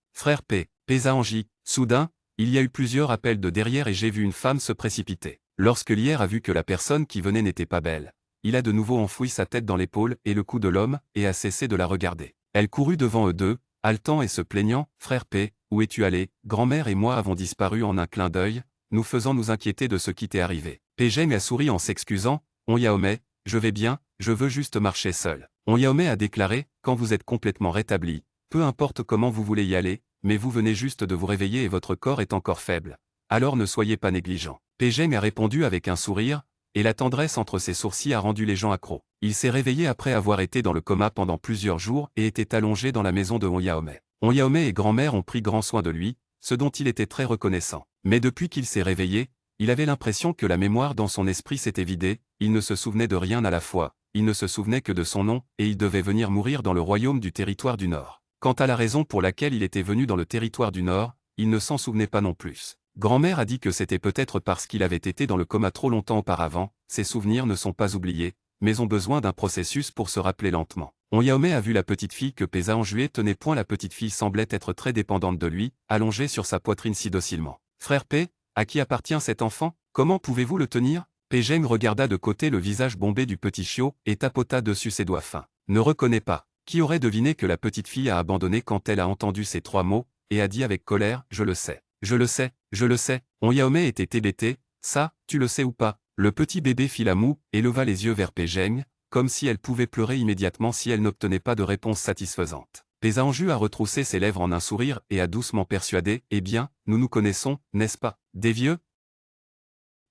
Pesa Angie. Soudain, il y a eu plusieurs appels de derrière et j'ai vu une femme se précipiter. Lorsque Lier a vu que la personne qui venait n'était pas belle, il a de nouveau enfoui sa tête dans l'épaule et le cou de l'homme et a cessé de la regarder. Elle courut devant eux deux, haletant et se plaignant, « Frère P, où es-tu allé? Grand-mère et moi avons disparu en un clin d'œil, nous faisant nous inquiéter de ce qui t'est arrivé. » Pejeng a souri en s'excusant, « Onyaomé, je vais bien, je veux juste marcher seul. » Onyaomé a déclaré, « Quand vous êtes complètement rétabli, peu importe comment vous voulez y aller, mais vous venez juste de vous réveiller et votre corps est encore faible. Alors ne soyez pas négligent. » Pejeng a répondu avec un sourire, et la tendresse entre ses sourcils a rendu les gens accros. Il s'est réveillé après avoir été dans le coma pendant plusieurs jours et était allongé dans la maison de Onyaomé. Onyaomé et grand-mère ont pris grand soin de lui, ce dont il était très reconnaissant. Mais depuis qu'il s'est réveillé, il avait l'impression que la mémoire dans son esprit s'était vidée, il ne se souvenait de rien à la fois, il ne se souvenait que de son nom, et il devait venir mourir dans le royaume du territoire du Nord. Quant à la raison pour laquelle il était venu dans le territoire du Nord, il ne s'en souvenait pas non plus. Grand-mère a dit que c'était peut-être parce qu'il avait été dans le coma trop longtemps auparavant, ses souvenirs ne sont pas oubliés, mais ont besoin d'un processus pour se rappeler lentement. Onyaome a vu la petite fille que Pesa Enjué tenait point. La petite fille semblait être très dépendante de lui, allongée sur sa poitrine si docilement. Frère P, à qui appartient cet enfant? Comment pouvez-vous le tenir? Pejeng regarda de côté le visage bombé du petit chiot et tapota dessus ses doigts fins. Ne reconnais pas. Qui aurait deviné que la petite fille a abandonné quand elle a entendu ces 3 mots, et a dit avec colère, je le sais. Je le sais, je le sais. Onyaome était hébété. Ça, tu le sais ou pas? Le petit bébé fit la moue et leva les yeux vers Pejeng, comme si elle pouvait pleurer immédiatement si elle n'obtenait pas de réponse satisfaisante. Pesa Enju a retroussé ses lèvres en un sourire et a doucement persuadé, eh bien, nous nous connaissons, n'est-ce pas, des vieux?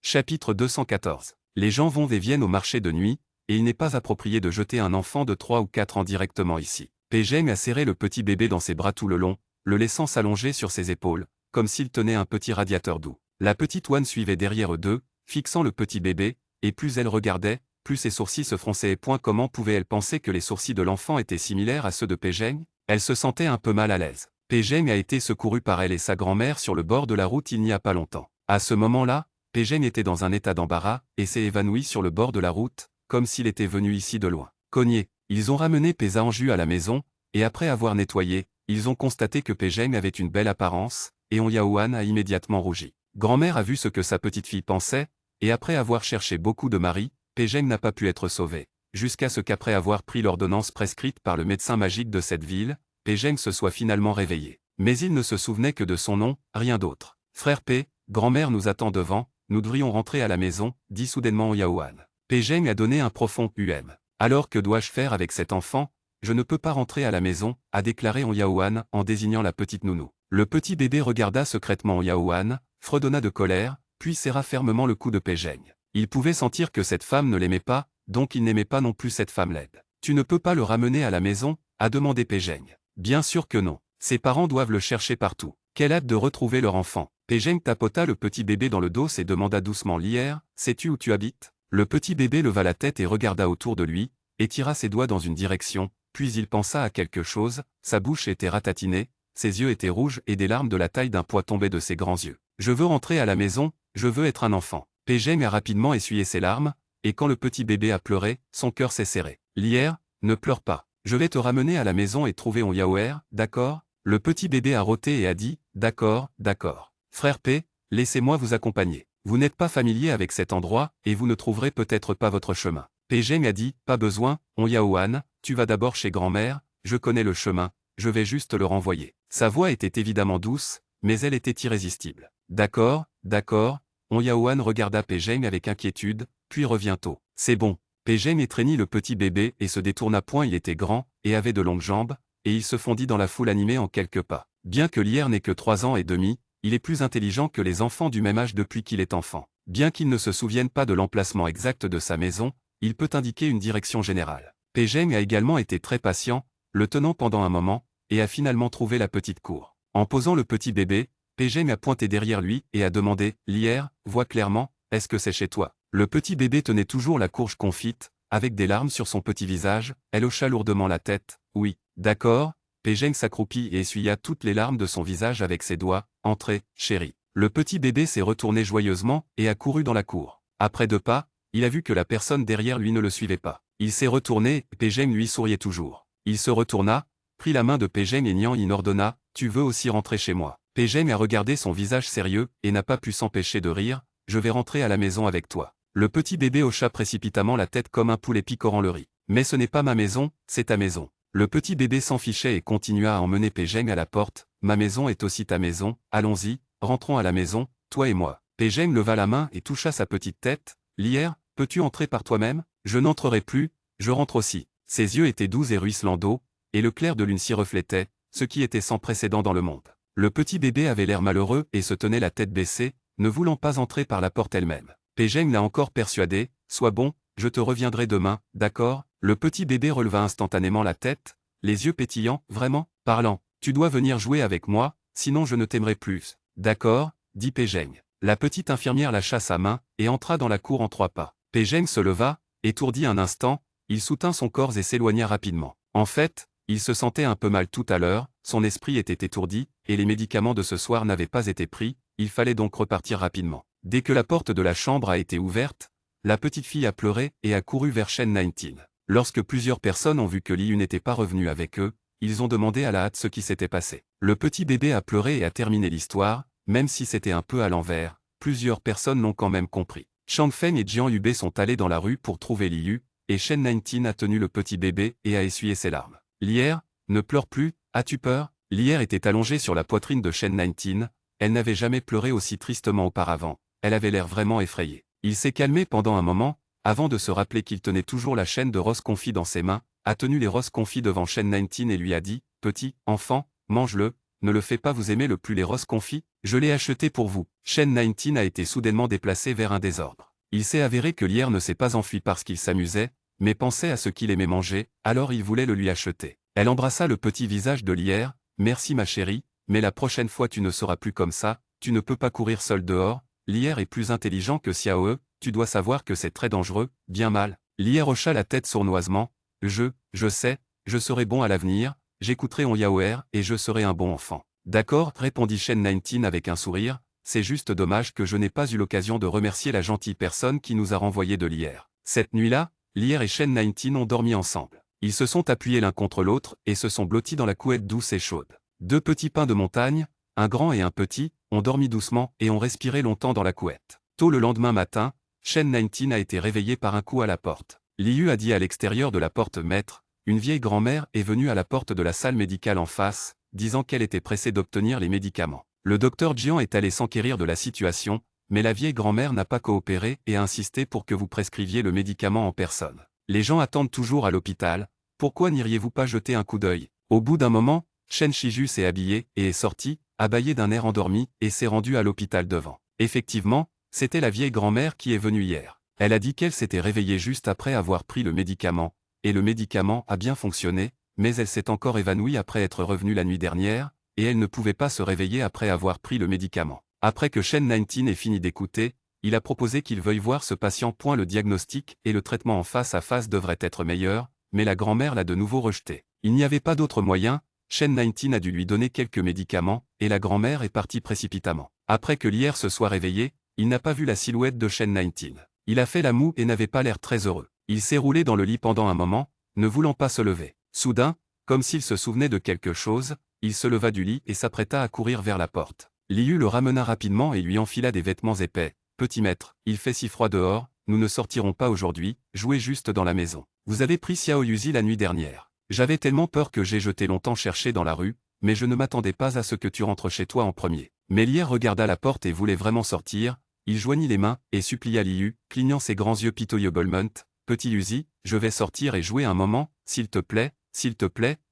Chapitre 214. Les gens vont et viennent au marché de nuit, et il n'est pas approprié de jeter un enfant de 3 ou 4 ans directement ici. Pejeng a serré le petit bébé dans ses bras tout le long, le laissant s'allonger sur ses épaules, comme s'il tenait un petit radiateur doux. La petite Wan suivait derrière eux deux, fixant le petit bébé, et plus elle regardait, plus ses sourcils se fronçaient. Et point comment pouvait-elle penser que les sourcils de l'enfant étaient similaires à ceux de Pejeng? Elle se sentait un peu mal à l'aise. Pejeng a été secouru par elle et sa grand-mère sur le bord de la route il n'y a pas longtemps. À ce moment-là, Pejeng était dans un état d'embarras, et s'est évanoui sur le bord de la route, comme s'il était venu ici de loin. Cogné, ils ont ramené Pesa Enju à la maison, et après avoir nettoyé, ils ont constaté que Pejeng avait une belle apparence, et Onyaoan a immédiatement rougi. Grand-mère a vu ce que sa petite-fille pensait, et après avoir cherché beaucoup de maris, Pejeng n'a pas pu être sauvé. Jusqu'à ce qu'après avoir pris l'ordonnance prescrite par le médecin magique de cette ville, Pejeng se soit finalement réveillé. Mais il ne se souvenait que de son nom, rien d'autre. Frère P, grand-mère nous attend devant, nous devrions rentrer à la maison, dit soudainement Onyaoan. Pejeng a donné un profond UM. Alors que dois-je faire avec cet enfant? Je ne peux pas rentrer à la maison, a déclaré Onyaoan en désignant la petite nounou. Le petit bébé regarda secrètement Onyaoan, fredonna de colère, puis serra fermement le cou de Pejeng. Il pouvait sentir que cette femme ne l'aimait pas, donc il n'aimait pas non plus cette femme laide. Tu ne peux pas le ramener à la maison, a demandé Pejeng. Bien sûr que non. Ses parents doivent le chercher partout. Quelle hâte de retrouver leur enfant. Pejeng tapota le petit bébé dans le dos et demanda doucement Lier, sais-tu où tu habites? Le petit bébé leva la tête et regarda autour de lui, et tira ses doigts dans une direction, puis il pensa à quelque chose, sa bouche était ratatinée, ses yeux étaient rouges et des larmes de la taille d'un pois tombaient de ses grands yeux. Je veux rentrer à la maison, je veux être un enfant. Pejeng a rapidement essuyé ses larmes, et quand le petit bébé a pleuré, son cœur s'est serré. Lier, ne pleure pas. Je vais te ramener à la maison et trouver Onyaoer, d'accord? Le petit bébé a roté et a dit, d'accord, d'accord. Frère P, laissez-moi vous accompagner. Vous n'êtes pas familier avec cet endroit, et vous ne trouverez peut-être pas votre chemin. Pejeng a dit, pas besoin, Onyaoan, tu vas d'abord chez grand-mère, je connais le chemin, je vais juste le renvoyer. Sa voix était évidemment douce, mais elle était irrésistible. D'accord, d'accord, Onyaoan regarda Pejeng avec inquiétude, puis revient tôt. C'est bon. Pejeng étreignit le petit bébé et se détourna point. Il était grand, et avait de longues jambes, et il se fondit dans la foule animée en quelques pas. Bien que Lier n'ait que 3 ans et demi, il est plus intelligent que les enfants du même âge depuis qu'il est enfant. Bien qu'il ne se souvienne pas de l'emplacement exact de sa maison, il peut indiquer une direction générale. Pejeng a également été très patient, le tenant pendant un moment, et a finalement trouvé la petite cour. En posant le petit bébé, Pejeng a pointé derrière lui et a demandé, Lier, vois clairement, est-ce que c'est chez toi? Le petit bébé tenait toujours la courge confite, avec des larmes sur son petit visage, elle hocha lourdement la tête, oui, d'accord. Pejeng s'accroupit et essuya toutes les larmes de son visage avec ses doigts, entrez, chérie. Le petit bébé s'est retourné joyeusement et a couru dans la cour. Après 2 pas, il a vu que la personne derrière lui ne le suivait pas. Il s'est retourné, Pejeng lui souriait toujours. Il se retourna, prit la main de Pejeng et Nian Yin ordonna, tu veux aussi rentrer chez moi. Pejeng a regardé son visage sérieux et n'a pas pu s'empêcher de rire, je vais rentrer à la maison avec toi. Le petit bébé hocha précipitamment la tête comme un poulet picorant le riz. Mais ce n'est pas ma maison, c'est ta maison. Le petit bébé s'en fichait et continua à emmener Pejeng à la porte, ma maison est aussi ta maison, allons-y, rentrons à la maison, toi et moi. Pejeng leva la main et toucha sa petite tête, Lier, peux-tu entrer par toi-même? Je n'entrerai plus, je rentre aussi. Ses yeux étaient doux et ruisselants d'eau, et le clair de lune s'y reflétait, ce qui était sans précédent dans le monde. Le petit bébé avait l'air malheureux et se tenait la tête baissée, ne voulant pas entrer par la porte elle-même. Pejeng l'a encore persuadé, sois bon, je te reviendrai demain, d'accord? Le petit bébé releva instantanément la tête, les yeux pétillants, vraiment, parlant, tu dois venir jouer avec moi, sinon je ne t'aimerai plus. D'accord, dit Pejeng. La petite infirmière lâcha sa main, et entra dans la cour en 3 pas. Pejeng se leva, étourdi un instant, il soutint son corps et s'éloigna rapidement. En fait, Il se sentait un peu mal tout à l'heure, son esprit était étourdi, et les médicaments de ce soir n'avaient pas été pris, il fallait donc repartir rapidement. Dès que la porte de la chambre a été ouverte, la petite fille a pleuré et a couru vers Shen 19. Lorsque plusieurs personnes ont vu que Liu n'était pas revenu avec eux, ils ont demandé à la hâte ce qui s'était passé. Le petit bébé a pleuré et a terminé l'histoire, même si c'était un peu à l'envers, plusieurs personnes l'ont quand même compris. Chang Feng et Jian Yubei sont allés dans la rue pour trouver Liu, et Shen 19 a tenu le petit bébé et a essuyé ses larmes. Lier, ne pleure plus, as-tu peur? Lier était allongée sur la poitrine de Shen 19, elle n'avait jamais pleuré aussi tristement auparavant, elle avait l'air vraiment effrayée. Il s'est calmé pendant un moment, avant de se rappeler qu'il tenait toujours la chaîne de roses confits dans ses mains, a tenu les roses confits devant Shen 19 et lui a dit, « Petit, enfant, mange-le, ne le fais pas, vous aimez le plus les roses confits, je l'ai acheté pour vous. » Shen 19 a été soudainement déplacé vers un désordre. Il s'est avéré que Lier ne s'est pas enfui parce qu'il s'amusait, mais pensait à ce qu'il aimait manger, alors il voulait le lui acheter. Elle embrassa le petit visage de Lier, « Merci ma chérie, mais la prochaine fois tu ne seras plus comme ça, tu ne peux pas courir seul dehors, Lier est plus intelligent que Xiaoe, tu dois savoir que c'est très dangereux, bien mal. » Lier hocha la tête sournoisement, « Je sais, je serai bon à l'avenir, j'écouterai on Yaoer et je serai un bon enfant. » D'accord, répondit Shen 19 avec un sourire, c'est juste dommage que je n'ai pas eu l'occasion de remercier la gentille personne qui nous a renvoyé de Lier. Cette nuit-là, Lier et Shen 19 ont dormi ensemble. Ils se sont appuyés l'un contre l'autre et se sont blottis dans la couette douce et chaude. Deux petits pains de montagne, un grand et un petit, ont dormi doucement et ont respiré longtemps dans la couette. Tôt le lendemain matin, Shen 19 a été réveillé par un coup à la porte. Liu a dit à l'extérieur de la porte « Maître », une vieille grand-mère est venue à la porte de la salle médicale en face, disant qu'elle était pressée d'obtenir les médicaments. Le docteur Jian est allé s'enquérir de la situation, mais la vieille grand-mère n'a pas coopéré et a insisté pour que vous prescriviez le médicament en personne. Les gens attendent toujours à l'hôpital, pourquoi n'iriez-vous pas jeter un coup d'œil? Au bout d'un moment, Shen Shiju s'est habillé et est sorti, abaillé d'un air endormi, et s'est rendu à l'hôpital devant. Effectivement, c'était la vieille grand-mère qui est venue hier. Elle a dit qu'elle s'était réveillée juste après avoir pris le médicament, et le médicament a bien fonctionné, mais elle s'est encore évanouie après être revenue la nuit dernière, et elle ne pouvait pas se réveiller après avoir pris le médicament. Après que Shen 19 ait fini d'écouter, il a proposé qu'il veuille voir ce patient. Le diagnostic et le traitement en face à face devraient être meilleurs, mais la grand-mère l'a de nouveau rejeté. Il n'y avait pas d'autre moyen, Shen 19 a dû lui donner quelques médicaments, et la grand-mère est partie précipitamment. Après que Lier se soit réveillé, il n'a pas vu la silhouette de Shen 19. Il a fait la moue et n'avait pas l'air très heureux. Il s'est roulé dans le lit pendant un moment, ne voulant pas se lever. Soudain, comme s'il se souvenait de quelque chose, il se leva du lit et s'apprêta à courir vers la porte. Liu le ramena rapidement et lui enfila des vêtements épais. « Petit maître, il fait si froid dehors, nous ne sortirons pas aujourd'hui, jouez juste dans la maison. Vous avez pris Xiao Yuzi la nuit dernière. J'avais tellement peur que j'ai jeté longtemps chercher dans la rue, mais je ne m'attendais pas à ce que tu rentres chez toi en premier. » Mais Lier regarda la porte et voulait vraiment sortir, il joignit les mains et supplia Liu, clignant ses grands yeux pitoyablement, « Petit Yuzi, je vais sortir et jouer un moment, s'il te plaît,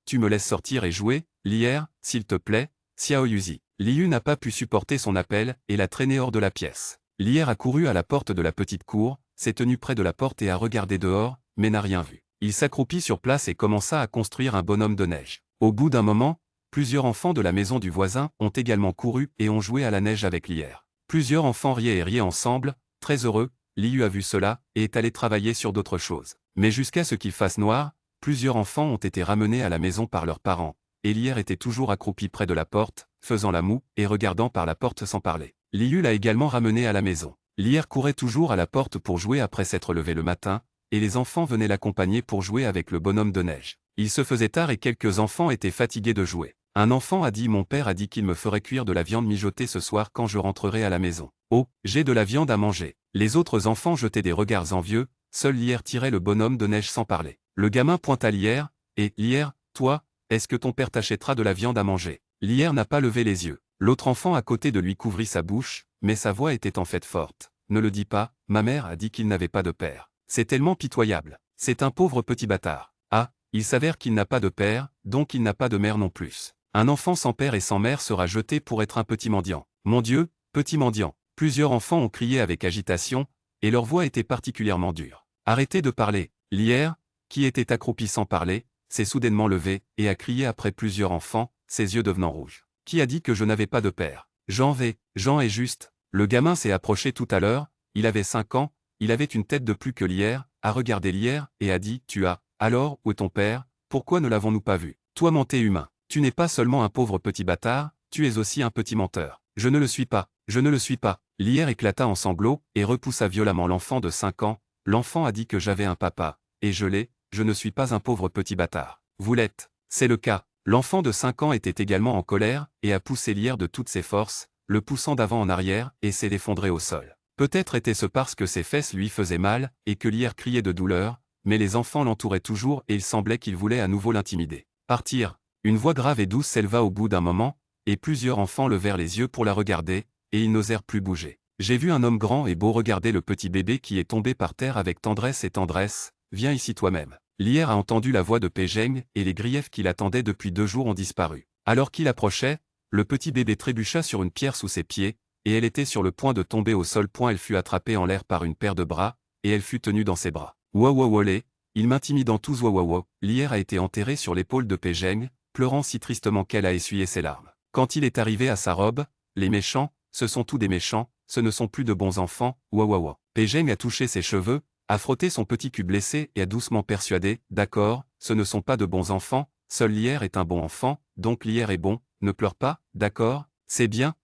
tu me laisses sortir et jouer, Lier, s'il te plaît, Xiao Yuzi. » Liu n'a pas pu supporter son appel et l'a traîné hors de la pièce. Lier a couru à la porte de la petite cour, s'est tenu près de la porte et a regardé dehors, mais n'a rien vu. Il s'accroupit sur place et commença à construire un bonhomme de neige. Au bout d'un moment, plusieurs enfants de la maison du voisin ont également couru et ont joué à la neige avec Lier. Plusieurs enfants riaient et riaient ensemble, très heureux. Liu a vu cela et est allé travailler sur d'autres choses. Mais jusqu'à ce qu'il fasse noir, plusieurs enfants ont été ramenés à la maison par leurs parents, et Lier était toujours accroupi près de la porte, faisant la moue et regardant par la porte sans parler. Liu l'a également ramené à la maison. Lier courait toujours à la porte pour jouer après s'être levé le matin, et les enfants venaient l'accompagner pour jouer avec le bonhomme de neige. Il se faisait tard et quelques enfants étaient fatigués de jouer. Un enfant a dit « Mon père a dit qu'il me ferait cuire de la viande mijotée ce soir quand je rentrerai à la maison. Oh, j'ai de la viande à manger. » Les autres enfants jetaient des regards envieux, seul Lier tirait le bonhomme de neige sans parler. Le gamin pointa Lier, et « Lier, toi, est-ce que ton père t'achètera de la viande à manger ?» Lier n'a pas levé les yeux. L'autre enfant à côté de lui couvrit sa bouche, mais sa voix était en fait forte. « Ne le dis pas, ma mère a dit qu'il n'avait pas de père. C'est tellement pitoyable. C'est un pauvre petit bâtard. Ah, il s'avère qu'il n'a pas de père, donc il n'a pas de mère non plus. Un enfant sans père et sans mère sera jeté pour être un petit mendiant. Mon Dieu, petit mendiant. » Plusieurs enfants ont crié avec agitation, et leur voix était particulièrement dure. « Arrêtez de parler. » Lier, qui était accroupi sans parler, s'est soudainement levé et a crié après plusieurs enfants, ses yeux devenant rouges. « Qui a dit que je n'avais pas de père? Jean est juste. » Le gamin s'est approché tout à l'heure, il avait 5 ans, il avait une tête de plus que Lier, a regardé Lier et a dit « Tu as, alors, où est ton père? Pourquoi ne l'avons-nous pas vu ?» Toi mentais humain. Tu n'es pas seulement un pauvre petit bâtard, tu es aussi un petit menteur. Je ne le suis pas, je ne le suis pas. Lier éclata en sanglots et repoussa violemment l'enfant de 5 ans. L'enfant a dit que j'avais un papa, et je ne suis pas un pauvre petit bâtard. Vous l'êtes, c'est le cas. L'enfant de 5 ans était également en colère et a poussé Lier de toutes ses forces, le poussant d'avant en arrière et s'est effondré au sol. Peut-être était-ce parce que ses fesses lui faisaient mal et que Lier criait de douleur, mais les enfants l'entouraient toujours et il semblait qu'ils voulaient à nouveau l'intimider. Partir. Une voix grave et douce s'éleva au bout d'un moment, et plusieurs enfants levèrent les yeux pour la regarder, et ils n'osèrent plus bouger. J'ai vu un homme grand et beau regarder le petit bébé qui est tombé par terre avec tendresse et tendresse. Viens ici toi-même. Lier a entendu la voix de Pejeng et les griefs qu'il attendait depuis 2 jours ont disparu. Alors qu'il approchait, le petit bébé trébucha sur une pierre sous ses pieds, et elle était sur le point de tomber au sol. Elle fut attrapée en l'air par une paire de bras, et elle fut tenue dans ses bras. Wawawolé, il m'intimidant tous wawawo. Lier a été enterré sur l'épaule de Pejeng, pleurant si tristement qu'elle a essuyé ses larmes. Quand il est arrivé à sa robe, les méchants, ce sont tous des méchants, ce ne sont plus de bons enfants, wawawa. Pejeng a touché ses cheveux, a frotté son petit cul blessé et a doucement persuadé, d'accord, ce ne sont pas de bons enfants, seul Lier est un bon enfant, donc Lier est bon, ne pleure pas, d'accord, c'est bien.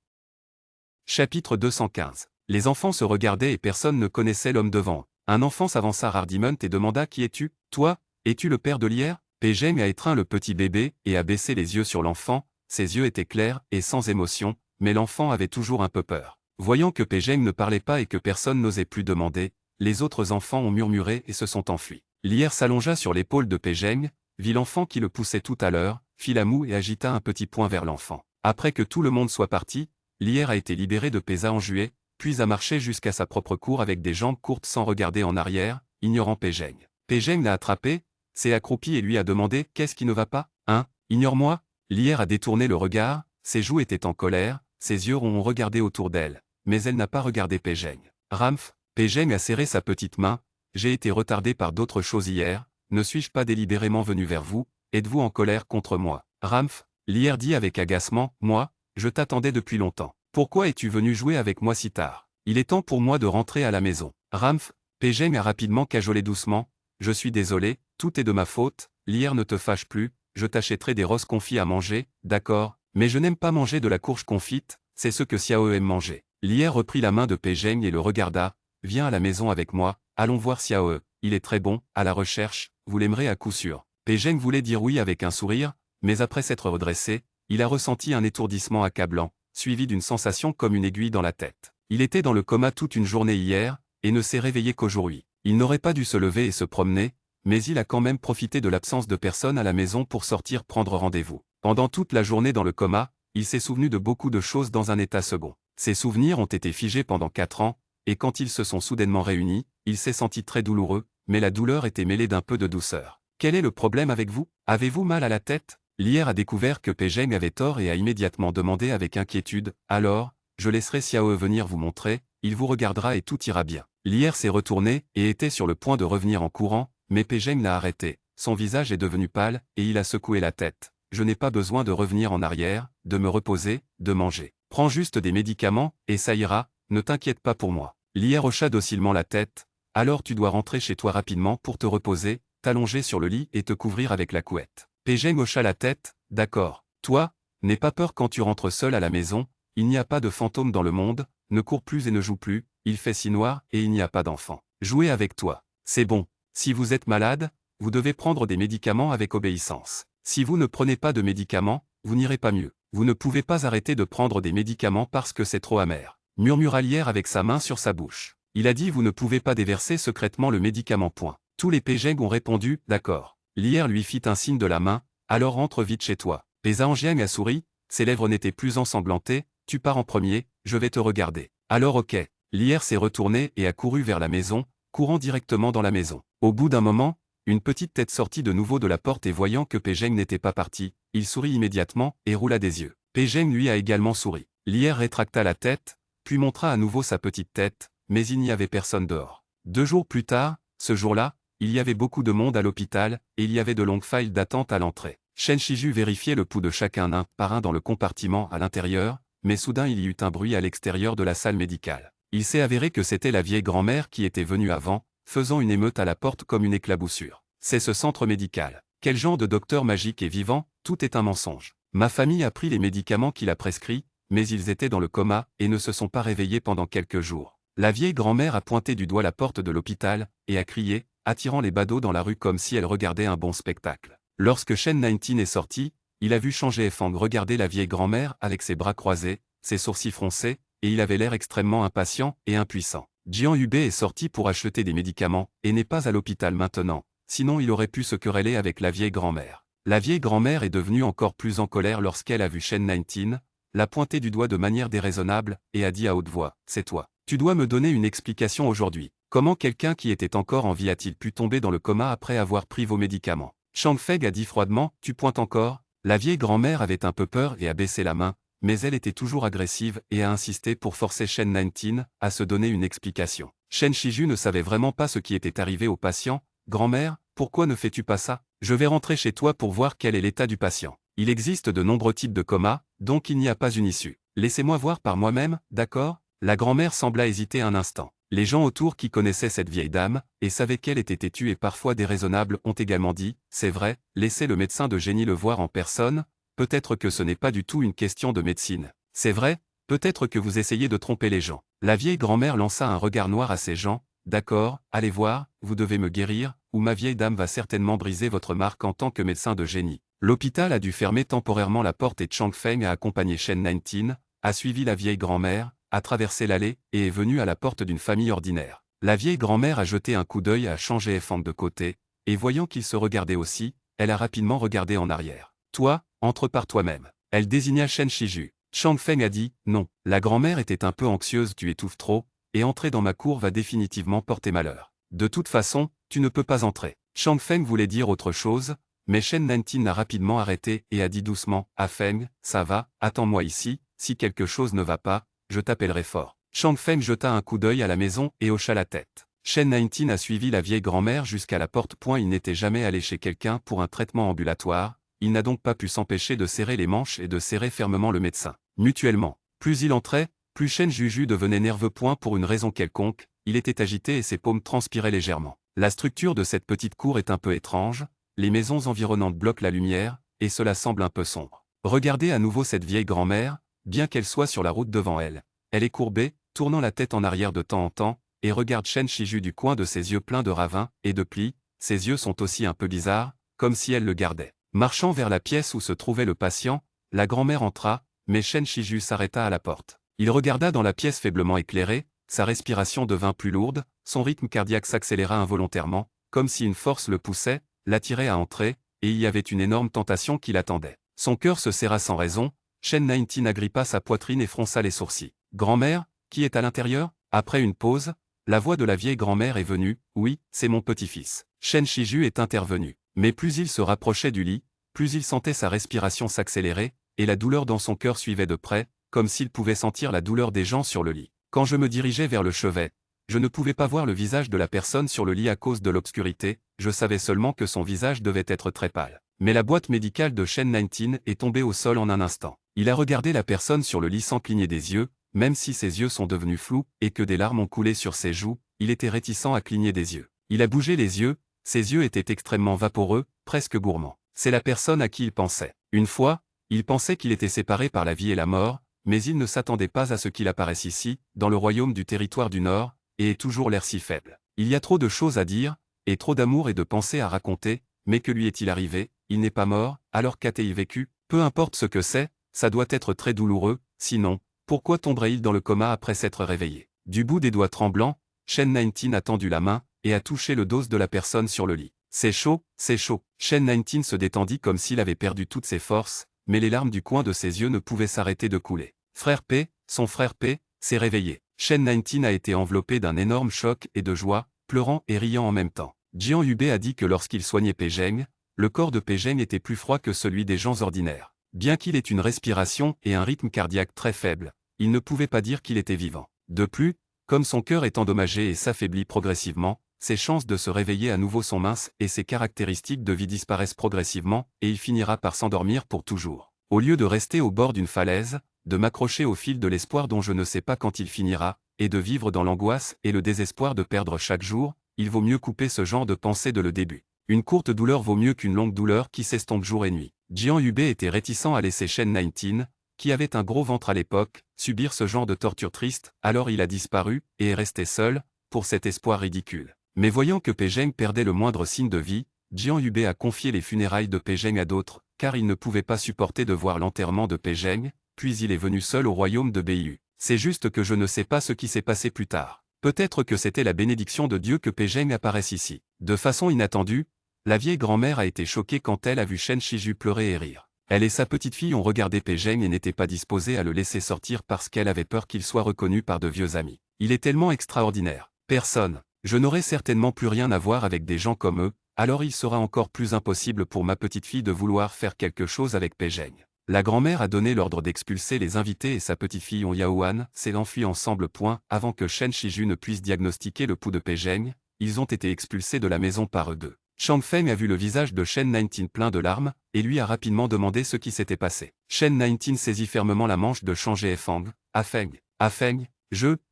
Chapitre 215. Les enfants se regardaient et personne ne connaissait l'homme devant eux. Un enfant s'avança hardiment et demanda qui es-tu, toi, es-tu le père de Lier? Pejeng a étreint le petit bébé et a baissé les yeux sur l'enfant, ses yeux étaient clairs et sans émotion, mais l'enfant avait toujours un peu peur. Voyant que Pejeng ne parlait pas et que personne n'osait plus demander, les autres enfants ont murmuré et se sont enfuis. Lier s'allongea sur l'épaule de Pejeng, vit l'enfant qui le poussait tout à l'heure, fit la moue et agita un petit poing vers l'enfant. Après que tout le monde soit parti, Lier a été libéré de Pesa en juillet, puis a marché jusqu'à sa propre cour avec des jambes courtes sans regarder en arrière, ignorant Pejeng. Pejeng l'a attrapé, s'est accroupi et lui a demandé « Qu'est-ce qui ne va pas, hein? Ignore-moi » Lier a détourné le regard, ses joues étaient en colère, ses yeux ont regardé autour d'elle, mais elle n'a pas regardé Pejeng. Ramph, Pejeng a serré sa petite main, « J'ai été retardé par d'autres choses hier, ne suis-je pas délibérément venu vers vous, êtes-vous en colère contre moi ?» Ramph, Lier dit avec agacement, « Moi, je t'attendais depuis longtemps. Pourquoi es-tu venu jouer avec moi si tard? Il est temps pour moi de rentrer à la maison. » Ramph, Pejeng a rapidement cajolé doucement, « Je suis désolé, tout est de ma faute, Lier ne te fâche plus, je t'achèterai des roses confites à manger, d'accord, mais je n'aime pas manger de la courge confite, c'est ce que Xiao aime manger. » Lier reprit la main de Pejeng et le regarda, « Viens à la maison avec moi, allons voir Xiao, il est très bon, à la recherche, vous l'aimerez à coup sûr. » Pejeng voulait dire oui avec un sourire, mais après s'être redressé, il a ressenti un étourdissement accablant, suivi d'une sensation comme une aiguille dans la tête. Il était dans le coma toute une journée hier, et ne s'est réveillé qu'aujourd'hui. Il n'aurait pas dû se lever et se promener, mais il a quand même profité de l'absence de personne à la maison pour sortir prendre rendez-vous. Pendant toute la journée dans le coma, il s'est souvenu de beaucoup de choses dans un état second. Ses souvenirs ont été figés pendant 4 ans, et quand ils se sont soudainement réunis, il s'est senti très douloureux, mais la douleur était mêlée d'un peu de douceur. Quel est le problème avec vous? Avez-vous mal à la tête? Lier a découvert que Pejeng avait tort et a immédiatement demandé avec inquiétude, « Alors, je laisserai Xiao venir vous montrer, il vous regardera et tout ira bien. » Lier s'est retourné et était sur le point de revenir en courant, mais Pejeng l'a arrêté. Son visage est devenu pâle et il a secoué la tête. « Je n'ai pas besoin de revenir en arrière, de me reposer, de manger. Prends juste des médicaments, et ça ira, ne t'inquiète pas pour moi. » Lier hocha docilement la tête. « Alors tu dois rentrer chez toi rapidement pour te reposer, t'allonger sur le lit et te couvrir avec la couette. » Pejeng hocha la tête, « D'accord. Toi, n'aie pas peur quand tu rentres seul à la maison, il n'y a pas de fantômes dans le monde, ne cours plus et ne joue plus, il fait si noir et il n'y a pas d'enfant. Jouer avec toi. C'est bon. Si vous êtes malade, vous devez prendre des médicaments avec obéissance. Si vous ne prenez pas de médicaments, vous n'irez pas mieux. Vous ne pouvez pas arrêter de prendre des médicaments parce que c'est trop amer. » Murmura Lier avec sa main sur sa bouche. Il a dit « Vous ne pouvez pas déverser secrètement le médicament. » Tous les Pejeng ont répondu « D'accord. » Lier lui fit un signe de la main, « Alors rentre vite chez toi. » Pesa Anjiang a souri, ses lèvres n'étaient plus ensanglantées, « Tu pars en premier, je vais te regarder. » Alors ok. Lier s'est retourné et a couru vers la maison, courant directement dans la maison. Au bout d'un moment, une petite tête sortit de nouveau de la porte et voyant que Pejeng n'était pas parti, il sourit immédiatement et roula des yeux. Pejeng lui a également souri. Lier rétracta la tête, puis montra à nouveau sa petite tête, mais il n'y avait personne dehors. 2 jours plus tard, ce jour-là, il y avait beaucoup de monde à l'hôpital, et il y avait de longues files d'attente à l'entrée. Shen Shiju vérifiait le pouls de chacun un par un dans le compartiment à l'intérieur, mais soudain il y eut un bruit à l'extérieur de la salle médicale. Il s'est avéré que c'était la vieille grand-mère qui était venue avant, faisant une émeute à la porte comme une éclaboussure. C'est ce centre médical. Quel genre de docteur magique et vivant, tout est un mensonge. Ma famille a pris les médicaments qu'il a prescrits, mais ils étaient dans le coma et ne se sont pas réveillés pendant quelques jours. La vieille grand-mère a pointé du doigt la porte de l'hôpital et a crié, attirant les badauds dans la rue comme si elle regardait un bon spectacle. Lorsque Shen 19 est sorti, il a vu Chang Feng regarder la vieille grand-mère avec ses bras croisés, ses sourcils froncés, et il avait l'air extrêmement impatient et impuissant. Jian Yubei est sorti pour acheter des médicaments et n'est pas à l'hôpital maintenant, sinon il aurait pu se quereller avec la vieille grand-mère. La vieille grand-mère est devenue encore plus en colère lorsqu'elle a vu Shen 19, l'a pointé du doigt de manière déraisonnable et a dit à haute voix, « C'est toi. Tu dois me donner une explication aujourd'hui. Comment quelqu'un qui était encore en vie a-t-il pu tomber dans le coma après avoir pris vos médicaments ?» Chang Feng a dit froidement, « Tu pointes encore ?» La vieille grand-mère avait un peu peur et a baissé la main, mais elle était toujours agressive et a insisté pour forcer Shen 19 à se donner une explication. Shen Shiju ne savait vraiment pas ce qui était arrivé au patient. « Grand-mère, pourquoi ne fais-tu pas ça? Je vais rentrer chez toi pour voir quel est l'état du patient. Il existe de nombreux types de coma, donc il n'y a pas une issue. Laissez-moi voir par moi-même, d'accord ?» La grand-mère sembla hésiter un instant. Les gens autour qui connaissaient cette vieille dame, et savaient qu'elle était têtue et parfois déraisonnable ont également dit, « C'est vrai, laissez le médecin de génie le voir en personne, peut-être que ce n'est pas du tout une question de médecine. C'est vrai, peut-être que vous essayez de tromper les gens. » La vieille grand-mère lança un regard noir à ces gens, « D'accord, allez voir, vous devez me guérir, ou ma vieille dame va certainement briser votre marque en tant que médecin de génie. » L'hôpital a dû fermer temporairement la porte et Chang Feng a accompagné Shen 19, a suivi la vieille grand-mère, a traversé l'allée et est venu à la porte d'une famille ordinaire. La vieille grand-mère a jeté un coup d'œil à Chang Feng de côté, et voyant qu'il se regardait aussi, elle a rapidement regardé en arrière. « Toi, entre par toi-même. » Elle désigna Shen Shiju. Chang Feng a dit, « Non. » La grand-mère était un peu anxieuse, « Tu étouffes trop, et entrer dans ma cour va définitivement porter malheur. De toute façon, tu ne peux pas entrer. » Chang Feng voulait dire autre chose, mais Shen 19 l'a rapidement arrêté et a dit doucement, « Ah Feng, ça va, attends-moi ici, si quelque chose ne va pas, je t'appellerai fort. » Chang Feng jeta un coup d'œil à la maison et hocha la tête. Shen 19 a suivi la vieille grand-mère jusqu'à la porte. Il n'était jamais allé chez quelqu'un pour un traitement ambulatoire, il n'a donc pas pu s'empêcher de serrer les manches et de serrer fermement le médecin. Mutuellement. Plus il entrait, plus Shen Juju devenait nerveux. Pour une raison quelconque, il était agité et ses paumes transpiraient légèrement. La structure de cette petite cour est un peu étrange, les maisons environnantes bloquent la lumière, et cela semble un peu sombre. Regardez à nouveau cette vieille grand-mère, bien qu'elle soit sur la route devant elle. Elle est courbée, tournant la tête en arrière de temps en temps, et regarde Shen Shiju du coin de ses yeux pleins de ravins et de plis. Ses yeux sont aussi un peu bizarres, comme si elle le gardait. Marchant vers la pièce où se trouvait le patient, la grand-mère entra, mais Shen Shiju s'arrêta à la porte. Il regarda dans la pièce faiblement éclairée, sa respiration devint plus lourde, son rythme cardiaque s'accéléra involontairement, comme si une force le poussait, l'attirait à entrer, et il y avait une énorme tentation qui l'attendait. Son cœur se serra sans raison, Shen 19 agrippa sa poitrine et fronça les sourcils. « Grand-mère, qui est à l'intérieur ?» Après une pause, la voix de la vieille grand-mère est venue, « Oui, c'est mon petit-fils. » Shen Shiju est intervenu. Mais plus il se rapprochait du lit, plus il sentait sa respiration s'accélérer, et la douleur dans son cœur suivait de près, comme s'il pouvait sentir la douleur des gens sur le lit. Quand je me dirigeais vers le chevet, je ne pouvais pas voir le visage de la personne sur le lit à cause de l'obscurité, je savais seulement que son visage devait être très pâle. Mais la boîte médicale de Shen 19 est tombée au sol en un instant. Il a regardé la personne sur le lit sans cligner des yeux, même si ses yeux sont devenus flous et que des larmes ont coulé sur ses joues, il était réticent à cligner des yeux. Il a bougé les yeux, ses yeux étaient extrêmement vaporeux, presque gourmands. C'est la personne à qui il pensait. Une fois, il pensait qu'il était séparé par la vie et la mort, mais il ne s'attendait pas à ce qu'il apparaisse ici, dans le royaume du territoire du Nord, et ait toujours l'air si faible. Il y a trop de choses à dire, et trop d'amour et de pensées à raconter, mais que lui est-il arrivé? Il n'est pas mort, alors qu'a-t-il vécu? Peu importe ce que c'est, ça doit être très douloureux, sinon, pourquoi tomberait-il dans le coma après s'être réveillé? Du bout des doigts tremblants, Shen 19 a tendu la main, et a touché le dos de la personne sur le lit. C'est chaud, c'est chaud. Shen 19 se détendit comme s'il avait perdu toutes ses forces, mais les larmes du coin de ses yeux ne pouvaient s'arrêter de couler. Frère P, son frère P, s'est réveillé. Shen 19 a été enveloppé d'un énorme choc et de joie, pleurant et riant en même temps. Jian Yubei a dit que lorsqu'il soignait Pei Zheng, le corps de Pei Zheng était plus froid que celui des gens ordinaires. Bien qu'il ait une respiration et un rythme cardiaque très faible, il ne pouvait pas dire qu'il était vivant. De plus, comme son cœur est endommagé et s'affaiblit progressivement, ses chances de se réveiller à nouveau sont minces et ses caractéristiques de vie disparaissent progressivement et il finira par s'endormir pour toujours. Au lieu de rester au bord d'une falaise, de m'accrocher au fil de l'espoir dont je ne sais pas quand il finira, et de vivre dans l'angoisse et le désespoir de perdre chaque jour, il vaut mieux couper ce genre de pensée dès le début. Une courte douleur vaut mieux qu'une longue douleur qui s'estompe jour et nuit. Jian Yubei était réticent à laisser Shen 19, qui avait un gros ventre à l'époque, subir ce genre de torture triste, alors il a disparu, et est resté seul, pour cet espoir ridicule. Mais voyant que Pei Zheng perdait le moindre signe de vie, Jian Yubei a confié les funérailles de Pei Zheng à d'autres, car il ne pouvait pas supporter de voir l'enterrement de Pei Zheng, puis il est venu seul au royaume de Beiyu. C'est juste que je ne sais pas ce qui s'est passé plus tard. Peut-être que c'était la bénédiction de Dieu que Pei Zheng apparaisse ici. De façon inattendue, la vieille grand-mère a été choquée quand elle a vu Shen Shiju pleurer et rire. Elle et sa petite-fille ont regardé Pei Zheng et n'étaient pas disposées à le laisser sortir parce qu'elle avait peur qu'il soit reconnu par de vieux amis. Il est tellement extraordinaire. Personne. Je n'aurai certainement plus rien à voir avec des gens comme eux, alors il sera encore plus impossible pour ma petite-fille de vouloir faire quelque chose avec Pei Zheng. La grand-mère a donné l'ordre d'expulser les invités et sa petite-fille Yaohan s'est enfuie ensemble. Avant que Shen Shiju ne puisse diagnostiquer le pouls de Pei Zheng, ils ont été expulsés de la maison par eux deux. Chang Feng a vu le visage de Shen 19 plein de larmes, et lui a rapidement demandé ce qui s'était passé. Shen 19 saisit fermement la manche de Chang Feng. Ah Feng,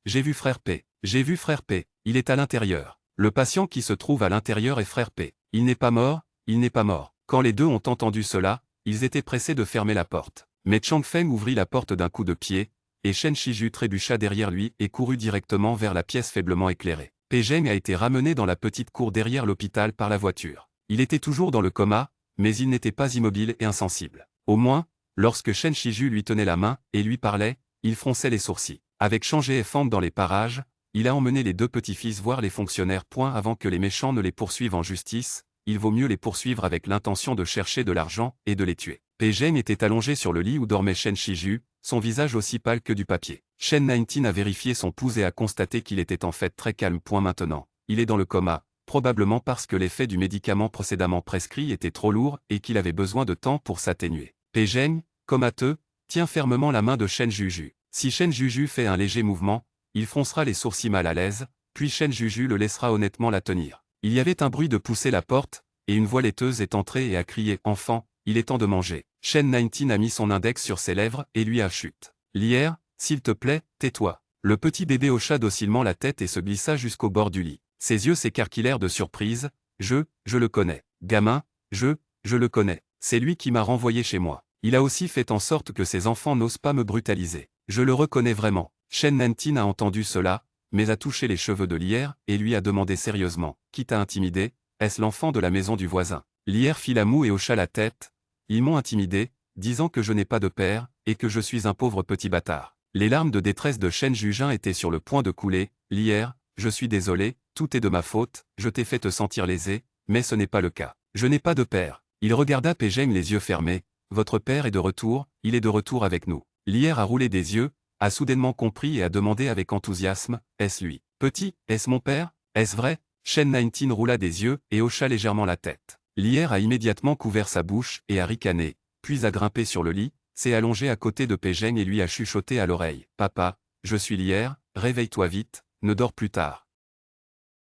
j'ai vu frère P. J'ai vu frère P. Il est à l'intérieur. Le patient qui se trouve à l'intérieur est frère P. Il n'est pas mort, il n'est pas mort. Quand les deux ont entendu cela, ils étaient pressés de fermer la porte. Mais Chang Feng ouvrit la porte d'un coup de pied, et Shen Shiju trébucha derrière lui et courut directement vers la pièce faiblement éclairée. Pei Zheng a été ramené dans la petite cour derrière l'hôpital par la voiture. Il était toujours dans le coma, mais il n'était pas immobile et insensible. Au moins, lorsque Shen Shiju lui tenait la main et lui parlait, il fronçait les sourcils. Avec Chang Feng dans les parages, il a emmené les deux petits-fils voir les fonctionnaires. Avant que les méchants ne les poursuivent en justice, il vaut mieux les poursuivre avec l'intention de chercher de l'argent et de les tuer. Pei Zheng était allongé sur le lit où dormait Shen Shiju, son visage aussi pâle que du papier. Shen 19 a vérifié son pouls et a constaté qu'il était en fait très calme. Maintenant, il est dans le coma, probablement parce que l'effet du médicament précédemment prescrit était trop lourd et qu'il avait besoin de temps pour s'atténuer. Pei Zheng, comateux, tient fermement la main de Shen Juju. Si Shen Juju fait un léger mouvement, il froncera les sourcils mal à l'aise, puis Shen Juju le laissera honnêtement la tenir. Il y avait un bruit de pousser la porte, et une voix laiteuse est entrée et a crié « Enfant, il est temps de manger ». Shen 19 a mis son index sur ses lèvres et lui a chute. « Lier, s'il te plaît, tais-toi ». Le petit bébé hocha docilement la tête et se glissa jusqu'au bord du lit. Ses yeux s'écarquillèrent de surprise. « Je le connais. Gamin, je le connais. C'est lui qui m'a renvoyé chez moi. Il a aussi fait en sorte que ses enfants n'osent pas me brutaliser. Je le reconnais vraiment. » Shen 19 a entendu cela, mais a touché les cheveux de Lier et lui a demandé sérieusement « Qui t'a intimidé? Est-ce l'enfant de la maison du voisin ?» Lier fit la moue et hocha la tête. « Ils m'ont intimidé, disant que je n'ai pas de père, et que je suis un pauvre petit bâtard. » Les larmes de détresse de Shen Jujin étaient sur le point de couler. « Lier, je suis désolé, tout est de ma faute, je t'ai fait te sentir lésé, mais ce n'est pas le cas. Je n'ai pas de père. » Il regarda Pei Zheng les yeux fermés. « Votre père est de retour, il est de retour avec nous. » Lier a roulé des yeux, a soudainement compris et a demandé avec enthousiasme, « Est-ce lui? Petit, est-ce mon père? Est-ce vrai ?» Shen 19 roula des yeux et hocha légèrement la tête. Lier a immédiatement couvert sa bouche et a ricané, puis a grimpé sur le lit, s'est allongé à côté de Pei Zheng et lui a chuchoté à l'oreille. « Papa, je suis Lier, réveille-toi vite, ne dors plus tard. »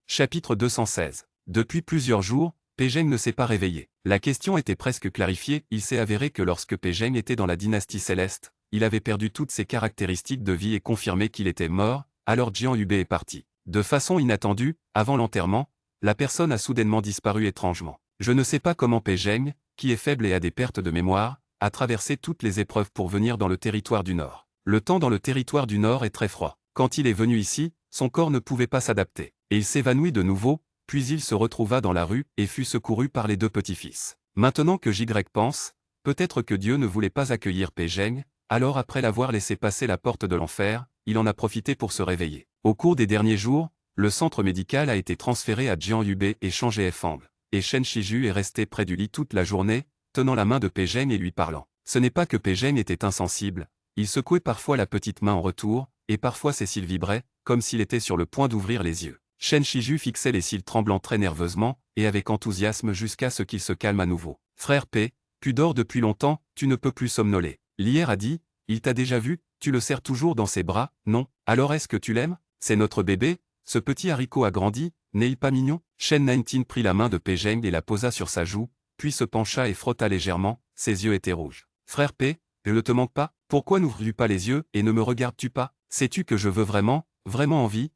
Chapitre 216. Depuis plusieurs jours, Pei Zheng ne s'est pas réveillé. La question était presque clarifiée. Il s'est avéré que lorsque Pei Zheng était dans la dynastie céleste, il avait perdu toutes ses caractéristiques de vie et confirmé qu'il était mort, alors Jian Yubei est parti. De façon inattendue, avant l'enterrement, la personne a soudainement disparu étrangement. Je ne sais pas comment Pei Zheng, qui est faible et a des pertes de mémoire, a traversé toutes les épreuves pour venir dans le territoire du Nord. Le temps dans le territoire du Nord est très froid. Quand il est venu ici, son corps ne pouvait pas s'adapter. Et il s'évanouit de nouveau, puis il se retrouva dans la rue et fut secouru par les deux petits-fils. Maintenant que J pense, peut-être que Dieu ne voulait pas accueillir Pei Zheng, alors après l'avoir laissé passer la porte de l'enfer, il en a profité pour se réveiller. Au cours des derniers jours, le centre médical a été transféré à Jian Yubei et Chang Feng. Et Shen Shiju est resté près du lit toute la journée, tenant la main de Pei Zheng et lui parlant. Ce n'est pas que Pei Zheng était insensible, il secouait parfois la petite main en retour, et parfois ses cils vibraient, comme s'il était sur le point d'ouvrir les yeux. Shen Shiju fixait les cils tremblants très nerveusement, et avec enthousiasme jusqu'à ce qu'il se calme à nouveau. « Frère P, tu dors depuis longtemps, tu ne peux plus somnoler. » Lier a dit, « Il t'a déjà vu, tu le serres toujours dans ses bras, non? Alors est-ce que tu l'aimes? C'est notre bébé, ce petit haricot a grandi, n'est-il pas mignon ?» Shen 19 prit la main de Pei Zheng et la posa sur sa joue, puis se pencha et frotta légèrement, ses yeux étaient rouges. « Frère P, je ne te manque pas, pourquoi n'ouvres-tu pas les yeux et ne me regardes-tu pas? Sais-tu que je veux vraiment envie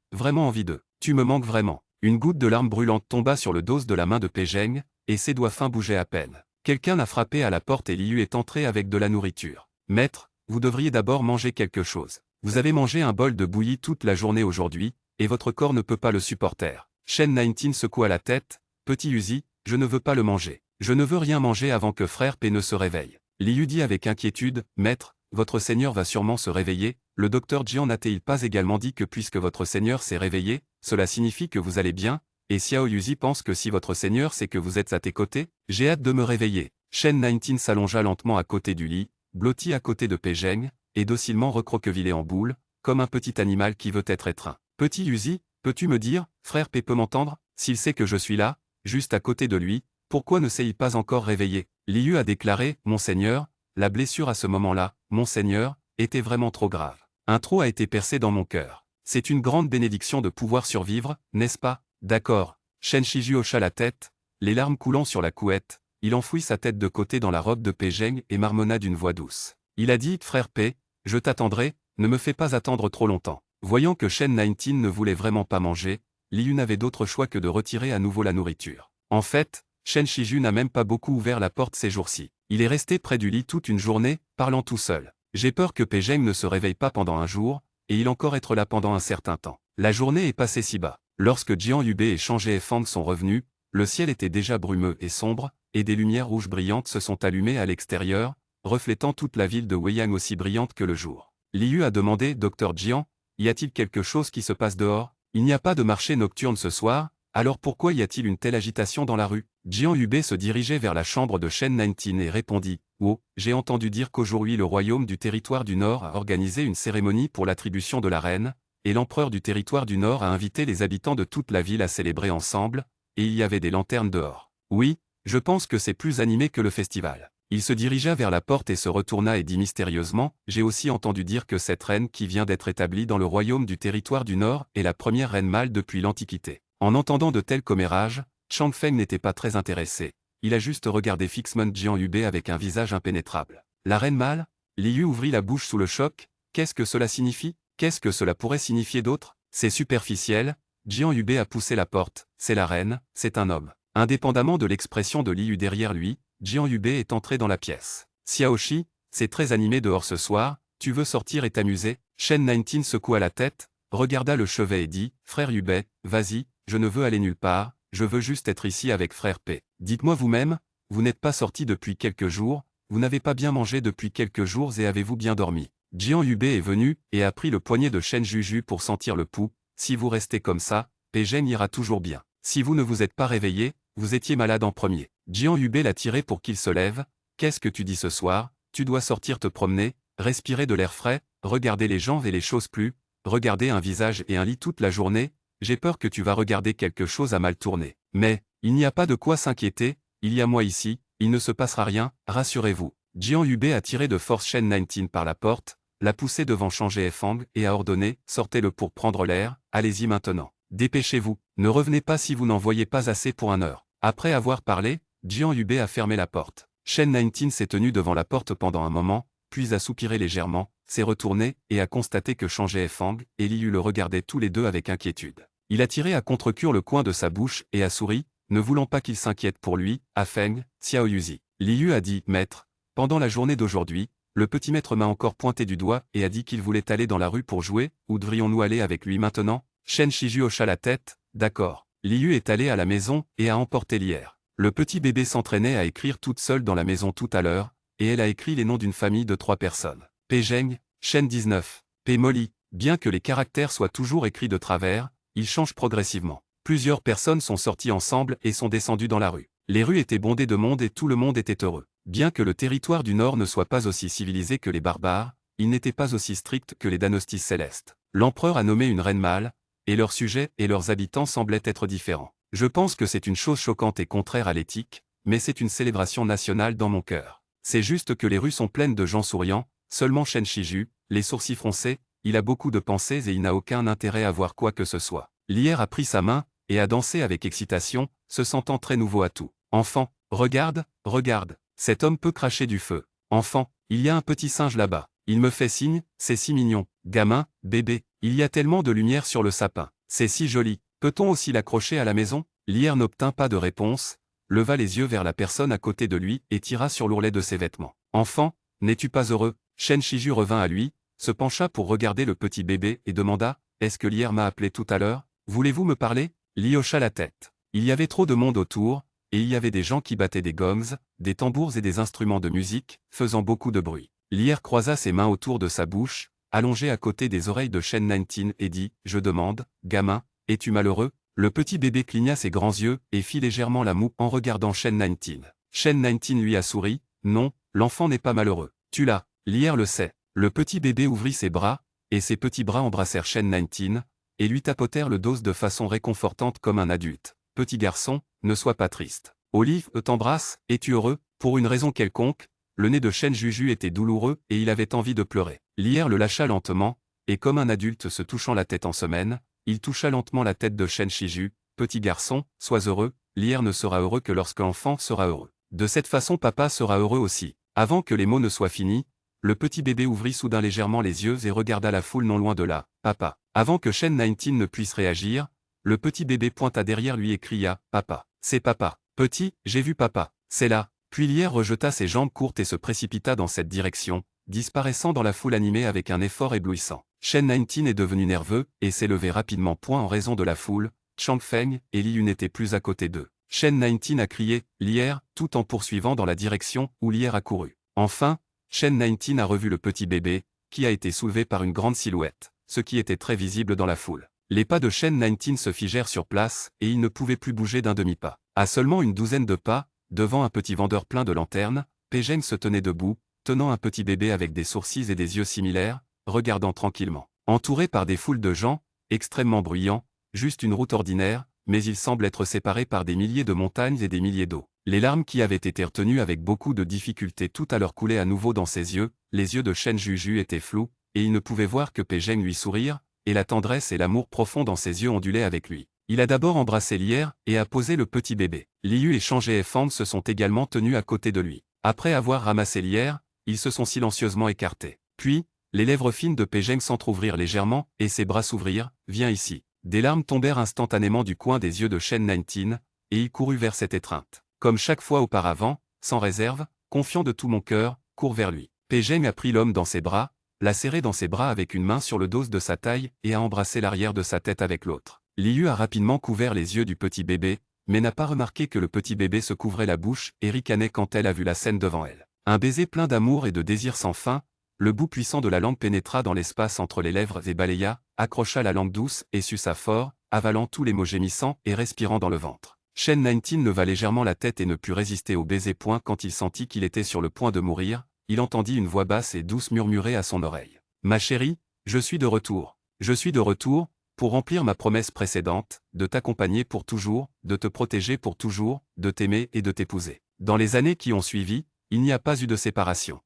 d'eux. Tu me manques vraiment. » Une goutte de larme brûlante tomba sur le dos de la main de Pei Zheng, et ses doigts fins bougeaient à peine. Quelqu'un a frappé à la porte et Liu est entré avec de la nourriture. « Maître, vous devriez d'abord manger quelque chose. Vous avez mangé un bol de bouillie toute la journée aujourd'hui, et votre corps ne peut pas le supporter. » Shen 19 secoua la tête. « Petit Uzi, je ne veux pas le manger. Je ne veux rien manger avant que frère P ne se réveille. » Liu dit avec inquiétude, « Maître, votre seigneur va sûrement se réveiller. Le docteur Jian n'a-t-il pas également dit que puisque votre seigneur s'est réveillé, cela signifie que vous allez bien? Et Xiao Yuzi pense que si votre seigneur sait que vous êtes à tes côtés, j'ai hâte de me réveiller. » Shen 19 s'allongea lentement à côté du lit, blotti à côté de Pei Zheng, et docilement recroquevillé en boule, comme un petit animal qui veut être étreint. « Petit Yuzi, peux-tu me dire, frère P peut m'entendre? S'il sait que je suis là, juste à côté de lui, pourquoi ne s'est-il pas encore réveillé? » Liu a déclaré, « Monseigneur, la blessure à ce moment-là, Monseigneur, était vraiment trop grave. Un trou a été percé dans mon cœur. C'est une grande bénédiction de pouvoir survivre, n'est-ce pas? » D'accord. Shen Shiju hocha la tête, les larmes coulant sur la couette, il enfouit sa tête de côté dans la robe de Pei Zheng et marmonna d'une voix douce. Il a dit, « Frère P, je t'attendrai, ne me fais pas attendre trop longtemps. » Voyant que Shen 19 ne voulait vraiment pas manger, Liu n'avait d'autre choix que de retirer à nouveau la nourriture. En fait, Shen Shiju n'a même pas beaucoup ouvert la porte ces jours-ci. Il est resté près du lit toute une journée, parlant tout seul. J'ai peur que Pei Zheng ne se réveille pas pendant un jour, et il encore être là pendant un certain temps. La journée est passée si bas. Lorsque Jian Yube et Changé Fang sont revenus, le ciel était déjà brumeux et sombre, et des lumières rouges brillantes se sont allumées à l'extérieur, reflétant toute la ville de Weiyang aussi brillante que le jour. Liu a demandé, « Docteur Jian, y a-t-il quelque chose qui se passe dehors? Il n'y a pas de marché nocturne ce soir, alors pourquoi y a-t-il une telle agitation dans la rue ?» Jian Yube se dirigeait vers la chambre de Shen 19 et répondit, « Oh, j'ai entendu dire qu'aujourd'hui le royaume du territoire du Nord a organisé une cérémonie pour l'attribution de la reine, et l'empereur du territoire du Nord a invité les habitants de toute la ville à célébrer ensemble, et il y avait des lanternes dehors. Oui, je pense que c'est plus animé que le festival. » Il se dirigea vers la porte et se retourna et dit mystérieusement, « J'ai aussi entendu dire que cette reine qui vient d'être établie dans le royaume du territoire du Nord est la première reine mâle depuis l'Antiquité. » En entendant de tels commérages, Chang Feng n'était pas très intéressé. Il a juste regardé fixement Jian Yube avec un visage impénétrable. La reine mâle? Liu ouvrit la bouche sous le choc. Qu'est-ce que cela signifie? Qu'est-ce que cela pourrait signifier d'autre? C'est superficiel. Jian Yube a poussé la porte. C'est la reine, c'est un homme. Indépendamment de l'expression de Liu derrière lui, Jian Yube est entré dans la pièce. Xiaoshi, c'est très animé dehors ce soir, tu veux sortir et t'amuser? Shen 19 secoua la tête, regarda le chevet et dit, frère Yube, vas-y, je ne veux aller nulle part, je veux juste être ici avec frère P. Dites-moi vous-même, vous n'êtes pas sorti depuis quelques jours, vous n'avez pas bien mangé depuis quelques jours et avez-vous bien dormi? Jian Yube est venu et a pris le poignet de Shen Juju pour sentir le pouls. Si vous restez comme ça, Pei Zheng ira toujours bien. Si vous ne vous êtes pas réveillé, vous étiez malade en premier. Jian Yube l'a tiré pour qu'il se lève. Qu'est-ce que tu dis ce soir? Tu dois sortir te promener, respirer de l'air frais, regarder les gens et les choses plus, regarder un visage et un lit toute la journée. J'ai peur que tu vas regarder quelque chose à mal tourner. Mais, il n'y a pas de quoi s'inquiéter, il y a moi ici, il ne se passera rien, rassurez-vous. Jian Yube a tiré de force Shen 19 par la porte, l'a poussé devant Changé Fang et a ordonné, sortez-le pour prendre l'air, allez-y maintenant. Dépêchez-vous, ne revenez pas si vous n'en voyez pas assez pour 1 heure. Après avoir parlé, Jian Yube a fermé la porte. Shen 19 s'est tenu devant la porte pendant un moment, puis a soupiré légèrement, s'est retourné et a constaté que Changé Fang et Liu le regardaient tous les deux avec inquiétude. Il a tiré à contre-cœur le coin de sa bouche et a souri, ne voulant pas qu'il s'inquiète pour lui, à Feng, Xiao Yuzi. Liu a dit, maître, pendant la journée d'aujourd'hui, le petit maître m'a encore pointé du doigt et a dit qu'il voulait aller dans la rue pour jouer, où devrions-nous aller avec lui maintenant? Shen Shiju hocha la tête, d'accord. Liu est allé à la maison et a emporté l'hier. Le petit bébé s'entraînait à écrire toute seule dans la maison tout à l'heure, et elle a écrit les noms d'une famille de 3 personnes. Pei Zheng, Shen 19, Pei Molly. Bien que les caractères soient toujours écrits de travers, ils changent progressivement. Plusieurs personnes sont sorties ensemble et sont descendues dans la rue. Les rues étaient bondées de monde et tout le monde était heureux. Bien que le territoire du Nord ne soit pas aussi civilisé que les barbares, il n'était pas aussi strict que les Danostis célestes. L'empereur a nommé une reine mâle, et leurs sujets et leurs habitants semblaient être différents. Je pense que c'est une chose choquante et contraire à l'éthique, mais c'est une célébration nationale dans mon cœur. C'est juste que les rues sont pleines de gens souriants, seulement Shen Shiju, les sourcils froncés, il a beaucoup de pensées et il n'a aucun intérêt à voir quoi que ce soit. L'hier a pris sa main, et a dansé avec excitation, se sentant très nouveau à tout. Enfant, regarde, regarde, cet homme peut cracher du feu. Enfant, il y a un petit singe là-bas. Il me fait signe, c'est si mignon. Gamin, bébé, il y a tellement de lumière sur le sapin. C'est si joli. Peut-on aussi l'accrocher à la maison? L'hier n'obtint pas de réponse. leva les yeux vers la personne à côté de lui et tira sur l'ourlet de ses vêtements. « Enfant, n'es-tu pas heureux ?» Shen Shiju revint à lui, se pencha pour regarder le petit bébé et demanda « Est-ce que Lier m'a appelé tout à l'heure? Voulez-vous me parler ?» Li hocha la tête. Il y avait trop de monde autour, et il y avait des gens qui battaient des gongs, des tambours et des instruments de musique, faisant beaucoup de bruit. Lier croisa ses mains autour de sa bouche, allongé à côté des oreilles de Shen 19 et dit « Je demande, gamin, es-tu malheureux ?» Le petit bébé cligna ses grands yeux et fit légèrement la moue en regardant Shen 19. Shen 19 lui a souri « Non, l'enfant n'est pas malheureux. Tu l'as, Lier le sait. » Le petit bébé ouvrit ses bras, et ses petits bras embrassèrent Shen 19, et lui tapotèrent le dos de façon réconfortante comme un adulte. « Petit garçon, ne sois pas triste. Olive t'embrasse, es-tu heureux ?» Pour une raison quelconque, le nez de Shen Juju était douloureux et il avait envie de pleurer. Lier le lâcha lentement, et comme un adulte se touchant la tête en semaine, il toucha lentement la tête de Shen Shiju. « Petit garçon, sois heureux, Lier ne sera heureux que lorsque l'enfant sera heureux. De cette façon papa sera heureux aussi. » Avant que les mots ne soient finis, le petit bébé ouvrit soudain légèrement les yeux et regarda la foule non loin de là. « Papa. » Avant que Shen 19 ne puisse réagir, le petit bébé pointa derrière lui et cria « Papa. C'est papa. Petit, j'ai vu papa. C'est là. » Puis Lier rejeta ses jambes courtes et se précipita dans cette direction, disparaissant dans la foule animée avec un effort éblouissant. Shen 19 est devenu nerveux et s'est levé rapidement point en raison de la foule. Changfeng et Li Yu n'étaient plus à côté d'eux. Shen 19 a crié « Lier » tout en poursuivant dans la direction où Lier a couru. Enfin, Shen 19 a revu le petit bébé, qui a été soulevé par une grande silhouette, ce qui était très visible dans la foule. Les pas de Shen 19 se figèrent sur place et il ne pouvait plus bouger d'un demi-pas. À seulement une douzaine de pas, devant un petit vendeur plein de lanternes, Pei-Zheng se tenait debout, tenant un petit bébé avec des sourcils et des yeux similaires, regardant tranquillement. Entouré par des foules de gens, extrêmement bruyants, juste une route ordinaire, mais il semble être séparé par des milliers de montagnes et des milliers d'eaux. Les larmes qui avaient été retenues avec beaucoup de difficulté tout à l'heure coulaient à nouveau dans ses yeux, les yeux de Shen Juju étaient flous, et il ne pouvait voir que Pei-Zheng lui sourire, et la tendresse et l'amour profond dans ses yeux ondulaient avec lui. Il a d'abord embrassé Lier et a posé le petit bébé. Liu et Shang et Fan se sont également tenus à côté de lui. Après avoir ramassé Lier, ils se sont silencieusement écartés. Puis, les lèvres fines de Pei-Zheng s'entr'ouvrirent légèrement et ses bras s'ouvrirent. « Viens ici. » Des larmes tombèrent instantanément du coin des yeux de Shen 19, et il courut vers cette étreinte. Comme chaque fois auparavant, sans réserve, confiant de tout mon cœur, court vers lui. Pei-Zheng a pris l'homme dans ses bras, l'a serré dans ses bras avec une main sur le dos de sa taille et a embrassé l'arrière de sa tête avec l'autre. Liu a rapidement couvert les yeux du petit bébé, mais n'a pas remarqué que le petit bébé se couvrait la bouche et ricanait quand elle a vu la scène devant elle. Un baiser plein d'amour et de désir sans fin, le bout puissant de la langue pénétra dans l'espace entre les lèvres et balaya, accrocha la langue douce et suça fort, avalant tous les mots gémissants et respirant dans le ventre. Shen 19 leva légèrement la tête et ne put résister au baiser point quand il sentit qu'il était sur le point de mourir, il entendit une voix basse et douce murmurer à son oreille. « Ma chérie, je suis de retour. Je suis de retour, pour remplir ma promesse précédente, de t'accompagner pour toujours, de te protéger pour toujours, de t'aimer et de t'épouser. » Dans les années qui ont suivi, il n'y a pas eu de séparation.